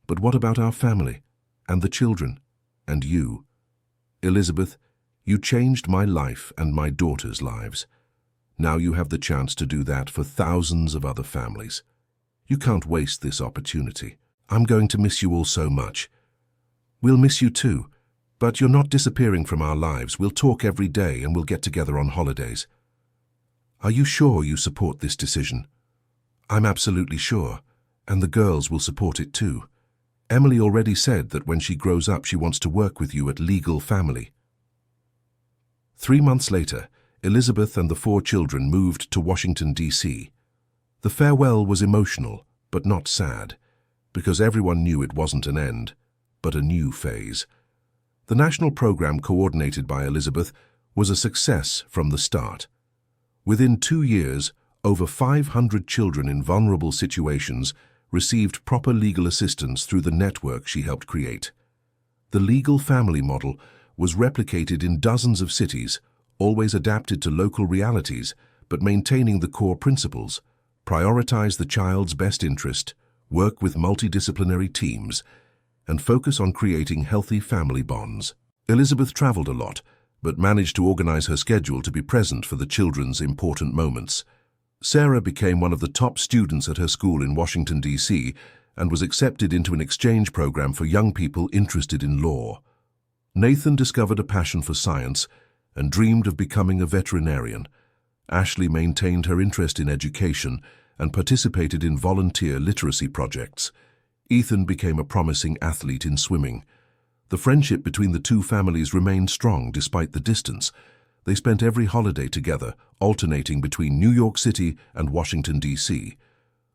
But what about our family, and the children, and you? Elizabeth, you changed my life and my daughter's lives. Now you have the chance to do that for thousands of other families. You can't waste this opportunity. I'm going to miss you all so much." "We'll miss you too, but you're not disappearing from our lives. We'll talk every day and we'll get together on holidays." "Are you sure you support this decision?" "I'm absolutely sure. And the girls will support it too. Emily already said that when she grows up she wants to work with you at Legal Family. 3 months later, Elizabeth and the 4 children moved to Washington, D.C. The farewell was emotional, but not sad, because everyone knew it wasn't an end, but a new phase. The national program coordinated by Elizabeth was a success from the start. Within 2 years, over 500 children in vulnerable situations received proper legal assistance through the network she helped create. The Legal Family model was replicated in dozens of cities, always adapted to local realities, but maintaining the core principles: prioritize the child's best interest, work with multidisciplinary teams, and focus on creating healthy family bonds. Elizabeth traveled a lot, but managed to organize her schedule to be present for the children's important moments. Sarah became one of the top students at her school in Washington, D.C., and was accepted into an exchange program for young people interested in law. Nathan discovered a passion for science and dreamed of becoming a veterinarian. Ashley maintained her interest in education and participated in volunteer literacy projects. Ethan became a promising athlete in swimming. The friendship between the 2 families remained strong despite the distance. They spent every holiday together, alternating between New York City and Washington, D.C.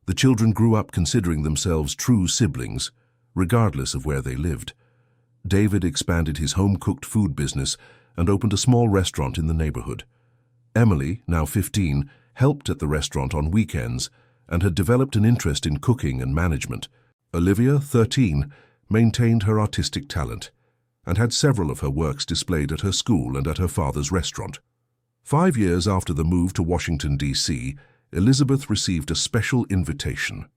The children grew up considering themselves true siblings, regardless of where they lived. David expanded his home-cooked food business and opened a small restaurant in the neighborhood. Emily, now 15, helped at the restaurant on weekends and had developed an interest in cooking and management. Olivia, 13, maintained her artistic talent and had several of her works displayed at her school and at her father's restaurant. 5 years after the move to Washington, D.C., Elizabeth received a special invitation.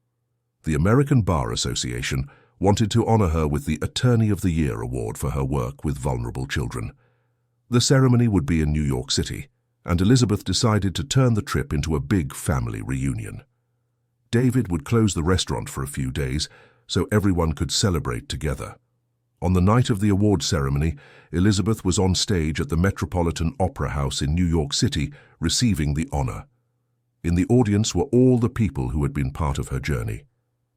The American Bar Association wanted to honor her with the Attorney of the Year award for her work with vulnerable children. The ceremony would be in New York City, and Elizabeth decided to turn the trip into a big family reunion. David would close the restaurant for a few days so everyone could celebrate together. On the night of the award ceremony, Elizabeth was on stage at the Metropolitan Opera House in New York City receiving the honor. In the audience were all the people who had been part of her journey: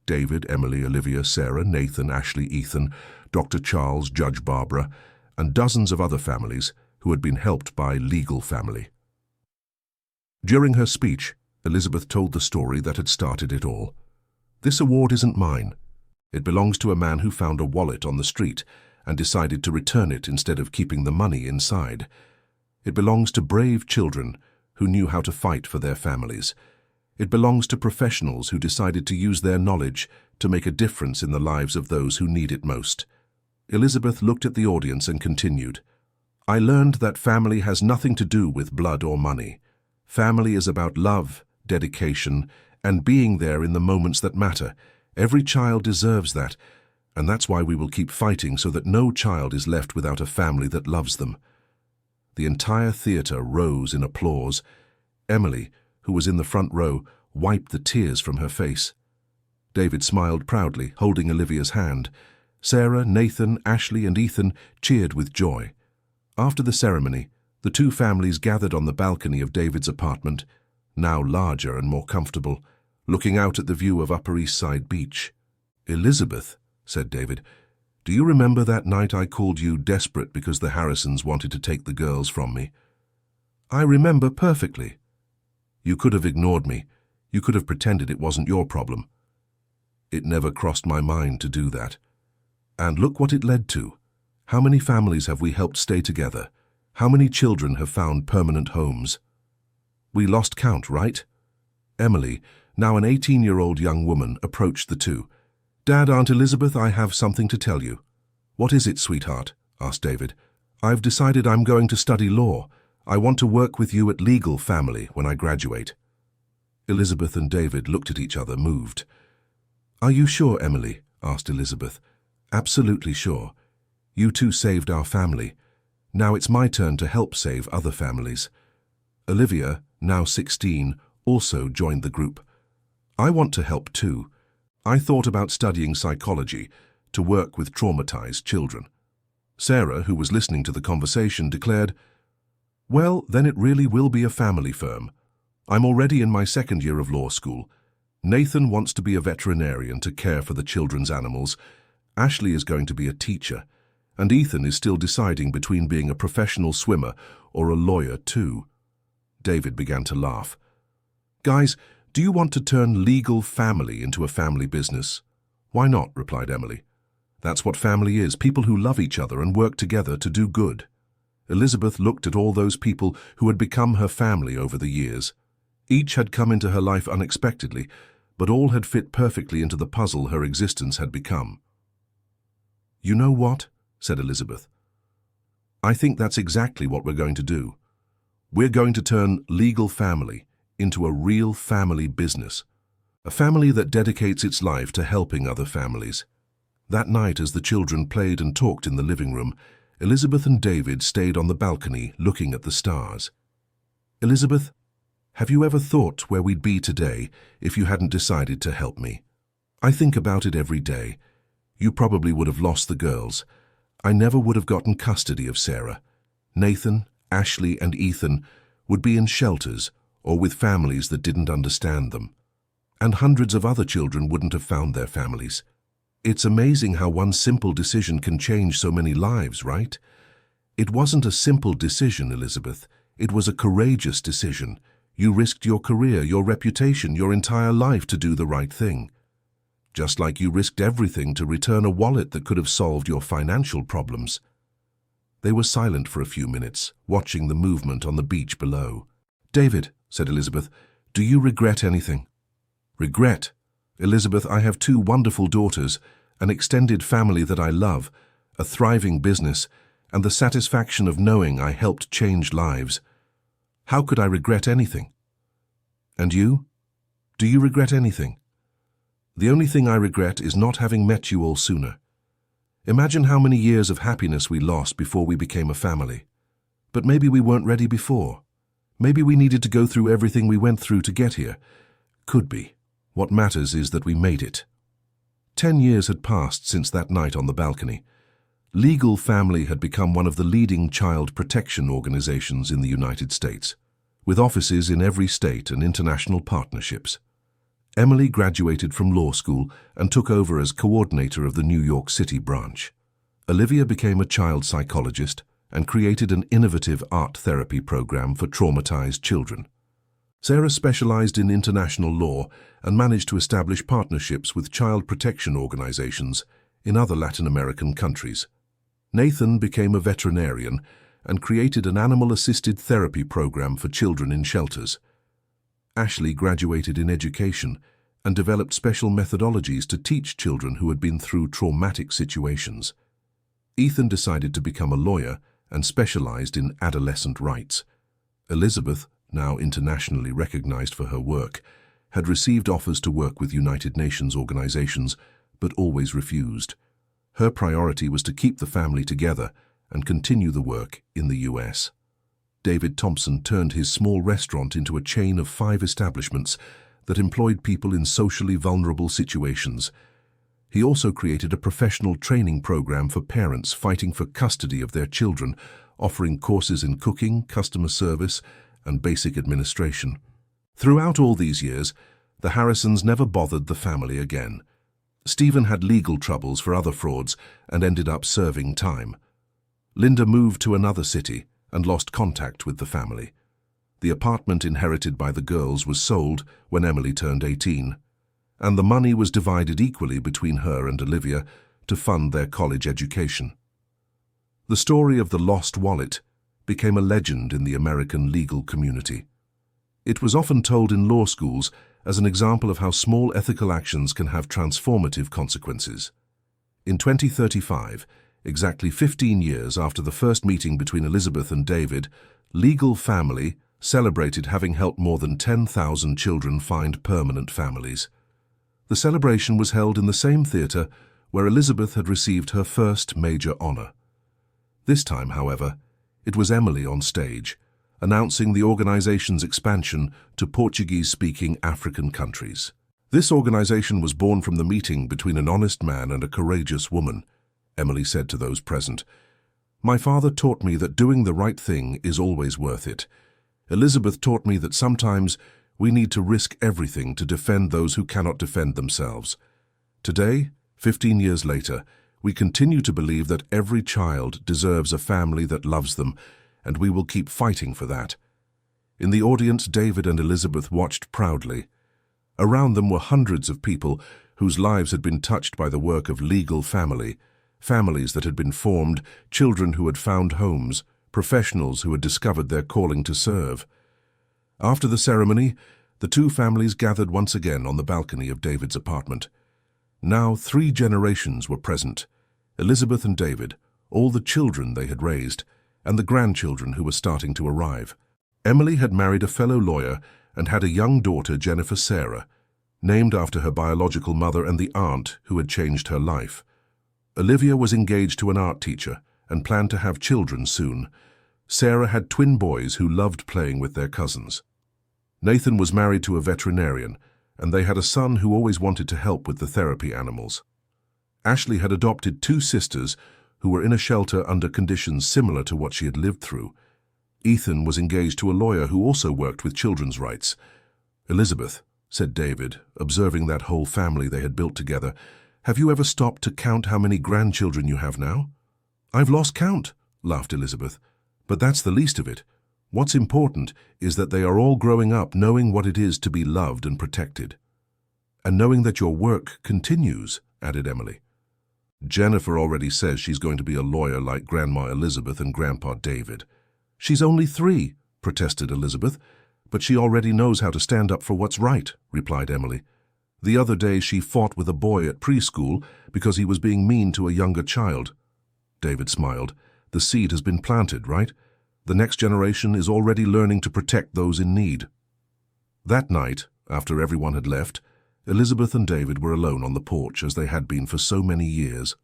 David, Emily, Olivia, Sarah, Nathan, Ashley, Ethan, Dr. Charles, Judge Barbara, and dozens of other families who had been helped by Legal Family. During her speech, Elizabeth told the story that had started it all. "This award isn't mine. It belongs to a man who found a wallet on the street and decided to return it instead of keeping the money inside. It belongs to brave children who knew how to fight for their families. It belongs to professionals who decided to use their knowledge to make a difference in the lives of those who need it most." Elizabeth looked at the audience and continued, "I learned that family has nothing to do with blood or money. Family is about love, dedication, and being there in the moments that matter. Every child deserves that, and that's why we will keep fighting so that no child is left without a family that loves them." The entire theater rose in applause. Emily, who was in the front row, wiped the tears from her face. David smiled proudly, holding Olivia's hand. Sarah, Nathan, Ashley, and Ethan cheered with joy. After the ceremony, the 2 families gathered on the balcony of David's apartment, now larger and more comfortable, looking out at the view of Upper East Side Beach. "Elizabeth," said David, "do you remember that night I called you desperate because the Harrisons wanted to take the girls from me?" "I remember perfectly." "You could have ignored me. You could have pretended it wasn't your problem." "It never crossed my mind to do that. And look what it led to. How many families have we helped stay together? How many children have found permanent homes?" We lost count, right? Emily, now an 18-year-old young woman, approached the 2. "Dad, Aunt Elizabeth, I have something to tell you." "What is it, sweetheart?" asked David. "I've decided I'm going to study law. I want to work with you at Legal Family when I graduate." Elizabeth and David looked at each other, moved. "Are you sure, Emily?" asked Elizabeth. "Absolutely sure. You 2 saved our family. Now it's my turn to help save other families." Olivia, now 16, also joined the group. "I want to help too. I thought about studying psychology to work with traumatized children." Sarah, who was listening to the conversation, declared, "Well, then it really will be a family firm. I'm already in my 2nd year of law school. Nathan wants to be a veterinarian to care for the children's animals. Ashley is going to be a teacher, and Ethan is still deciding between being a professional swimmer or a lawyer too. David began to laugh. Guys, do you want to turn legal family into a family business? Why not, replied Emily. That's what family is, people who love each other and work together to do good. Elizabeth looked at all those people who had become her family over the years. Each had come into her life unexpectedly, but all had fit perfectly into the puzzle her existence had become. You know what? Said Elizabeth. I think that's exactly what we're going to do. We're going to turn legal family into a real family business. A family that dedicates its life to helping other families. That night, as the children played and talked in the living room, Elizabeth and David stayed on the balcony looking at the stars. Elizabeth, have you ever thought where we'd be today if you hadn't decided to help me? I think about it every day. You probably would have lost the girls. I never would have gotten custody of Sarah. Nathan, Ashley, and Ethan would be in shelters or with families that didn't understand them. And hundreds of other children wouldn't have found their families. It's amazing how one simple decision can change so many lives, right? It wasn't a simple decision, Elizabeth. It was a courageous decision. You risked your career, your reputation, your entire life to do the right thing. Just like you risked everything to return a wallet that could have solved your financial problems. They were silent for a few minutes, watching the movement on the beach below. David, said Elizabeth, do you regret anything? Regret? Elizabeth, I have 2 wonderful daughters, an extended family that I love, a thriving business, and the satisfaction of knowing I helped change lives. How could I regret anything? And you? Do you regret anything? The only thing I regret is not having met you all sooner. Imagine how many years of happiness we lost before we became a family. But maybe we weren't ready before. Maybe we needed to go through everything we went through to get here. Could be. What matters is that we made it. 10 years had passed since that night on the balcony. Legal Family had become one of the leading child protection organizations in the United States, with offices in every state and international partnerships. Emily graduated from law school and took over as coordinator of the New York City branch. Olivia became a child psychologist and created an innovative art therapy program for traumatized children. Sarah specialized in international law and managed to establish partnerships with child protection organizations in other Latin American countries. Nathan became a veterinarian and created an animal-assisted therapy program for children in shelters. Ashley graduated in education and developed special methodologies to teach children who had been through traumatic situations. Ethan decided to become a lawyer and specialized in adolescent rights. Elizabeth, now internationally recognized for her work, had received offers to work with United Nations organizations, but always refused. Her priority was to keep the family together and continue the work in the US. David Thompson turned his small restaurant into a chain of 5 establishments that employed people in socially vulnerable situations. He also created a professional training program for parents fighting for custody of their children, offering courses in cooking, customer service, and basic administration. Throughout all these years, the Harrisons never bothered the family again. Stephen had legal troubles for other frauds and ended up serving time. Linda moved to another city and lost contact with the family. The apartment inherited by the girls was sold when Emily turned 18, and the money was divided equally between her and Olivia to fund their college education. The story of the lost wallet became a legend in the American legal community. It was often told in law schools as an example of how small ethical actions can have transformative consequences. In 2035, exactly 15 years after the first meeting between Elizabeth and David, Legal Family celebrated having helped more than 10,000 children find permanent families. The celebration was held in the same theatre where Elizabeth had received her first major honor. This time, however, it was Emily on stage, announcing the organization's expansion to Portuguese-speaking African countries. This organization was born from the meeting between an honest man and a courageous woman, Emily said to those present. My father taught me that doing the right thing is always worth it. Elizabeth taught me that sometimes We need to risk everything to defend those who cannot defend themselves. Today, 15 years later, we continue to believe that every child deserves a family that loves them, and we will keep fighting for that. In the audience, David and Elizabeth watched proudly. Around them were hundreds of people whose lives had been touched by the work of Legal Family, families that had been formed, children who had found homes, professionals who had discovered their calling to serve. After the ceremony, the two families gathered once again on the balcony of David's apartment. Now 3 generations were present: Elizabeth and David, all the children they had raised, and the grandchildren who were starting to arrive. Emily had married a fellow lawyer and had a young daughter, Jennifer Sarah, named after her biological mother and the aunt who had changed her life. Olivia was engaged to an art teacher and planned to have children soon. Sarah had twin boys who loved playing with their cousins. Nathan was married to a veterinarian, and they had a son who always wanted to help with the therapy animals. Ashley had adopted 2 sisters who were in a shelter under conditions similar to what she had lived through. Ethan was engaged to a lawyer who also worked with children's rights. "Elizabeth," said David, observing that whole family they had built together, "have you ever stopped to count how many grandchildren you have now?" "I've lost count," laughed Elizabeth. "But that's the least of it. What's important is that they are all growing up knowing what it is to be loved and protected." "And knowing that your work continues," added Emily. "Jennifer already says she's going to be a lawyer like Grandma Elizabeth and Grandpa David." "She's only 3, protested Elizabeth. "But she already knows how to stand up for what's right," replied Emily. "The other day she fought with a boy at preschool because he was being mean to a younger child." David smiled. "The seed has been planted, right? The next generation is already learning to protect those in need." That night, after everyone had left, Elizabeth and David were alone on the porch as they had been for so many years.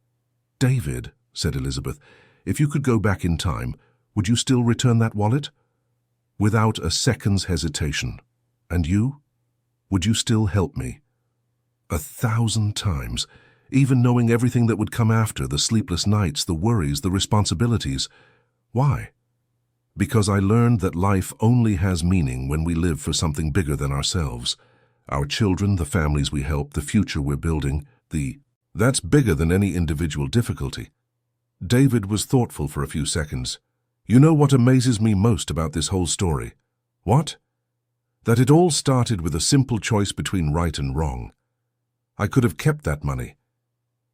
"David," said Elizabeth, "if you could go back in time, would you still return that wallet?" "Without a second's hesitation. And you? Would you still help me?" 1,000 times, even knowing everything that would come after, the sleepless nights, the worries, the responsibilities. Why? Because I learned that life only has meaning when we live for something bigger than ourselves. Our children, the families we help, the future we're building, that's bigger than any individual difficulty. David was thoughtful for a few seconds. "You know what amazes me most about this whole story?" "What?" "That it all started with a simple choice between right and wrong. I could have kept that money.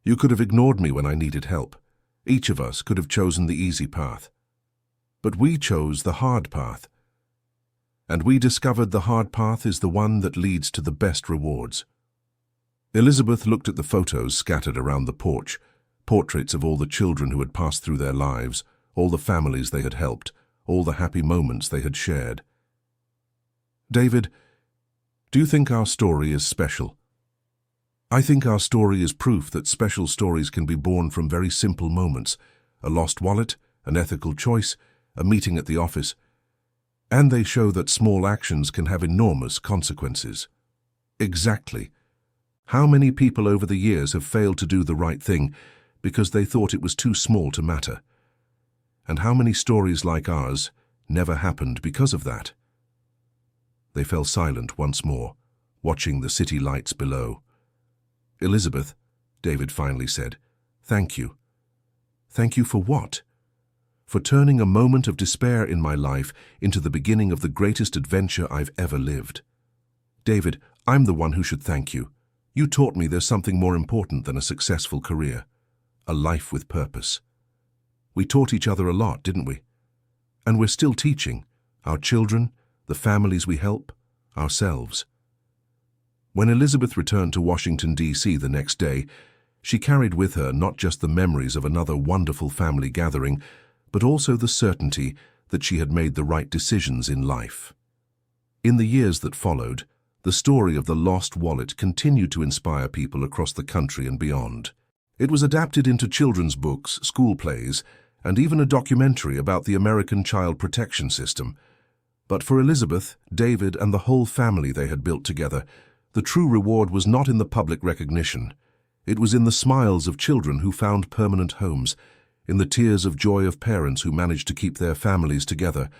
You could have ignored me when I needed help. Each of us could have chosen the easy path. But we chose the hard path. And we discovered the hard path is the one that leads to the best rewards." Elizabeth looked at the photos scattered around the porch, portraits of all the children who had passed through their lives, all the families they had helped, all the happy moments they had shared. "David, do you think our story is special?" "I think our story is proof that special stories can be born from very simple moments: a lost wallet, an ethical choice, a meeting at the office. And they show that small actions can have enormous consequences." "Exactly. How many people over the years have failed to do the right thing because they thought it was too small to matter? And how many stories like ours never happened because of that?" They fell silent once more, watching the city lights below. "Elizabeth," David finally said, "thank you." "Thank you for what?" "For turning a moment of despair in my life into the beginning of the greatest adventure I've ever lived." "David, I'm the one who should thank you. You taught me there's something more important than a successful career, a life with purpose. We taught each other a lot, didn't we? And we're still teaching, our children, the families we help, ourselves." When Elizabeth returned to Washington, D.C. the next day, she carried with her not just the memories of another wonderful family gathering, but also the certainty that she had made the right decisions in life. In the years that followed, the story of the lost wallet continued to inspire people across the country and beyond. It was adapted into children's books, school plays, and even a documentary about the American Child Protection System. But for Elizabeth, David, and the whole family they had built together, the true reward was not in the public recognition. It was in the smiles of children who found permanent homes, in the tears of joy of parents who managed to keep their families together,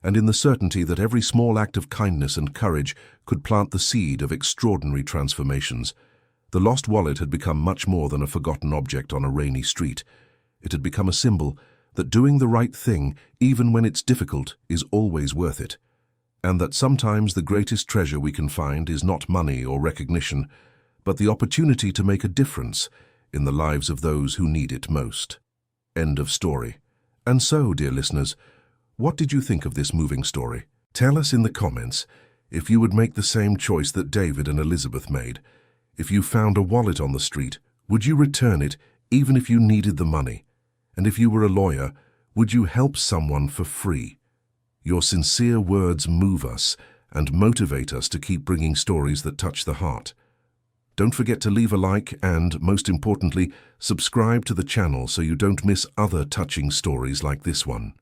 and in the certainty that every small act of kindness and courage could plant the seed of extraordinary transformations. The lost wallet had become much more than a forgotten object on a rainy street. It had become a symbol that doing the right thing, even when it's difficult, is always worth it, and that sometimes the greatest treasure we can find is not money or recognition, but the opportunity to make a difference in the lives of those who need it most. End of story. And so, dear listeners, what did you think of this moving story? Tell us in the comments if you would make the same choice that David and Elizabeth made. If you found a wallet on the street, would you return it even if you needed the money? And if you were a lawyer, would you help someone for free? Your sincere words move us and motivate us to keep bringing stories that touch the heart. Don't forget to leave a like and, most importantly, subscribe to the channel so you don't miss other touching stories like this one.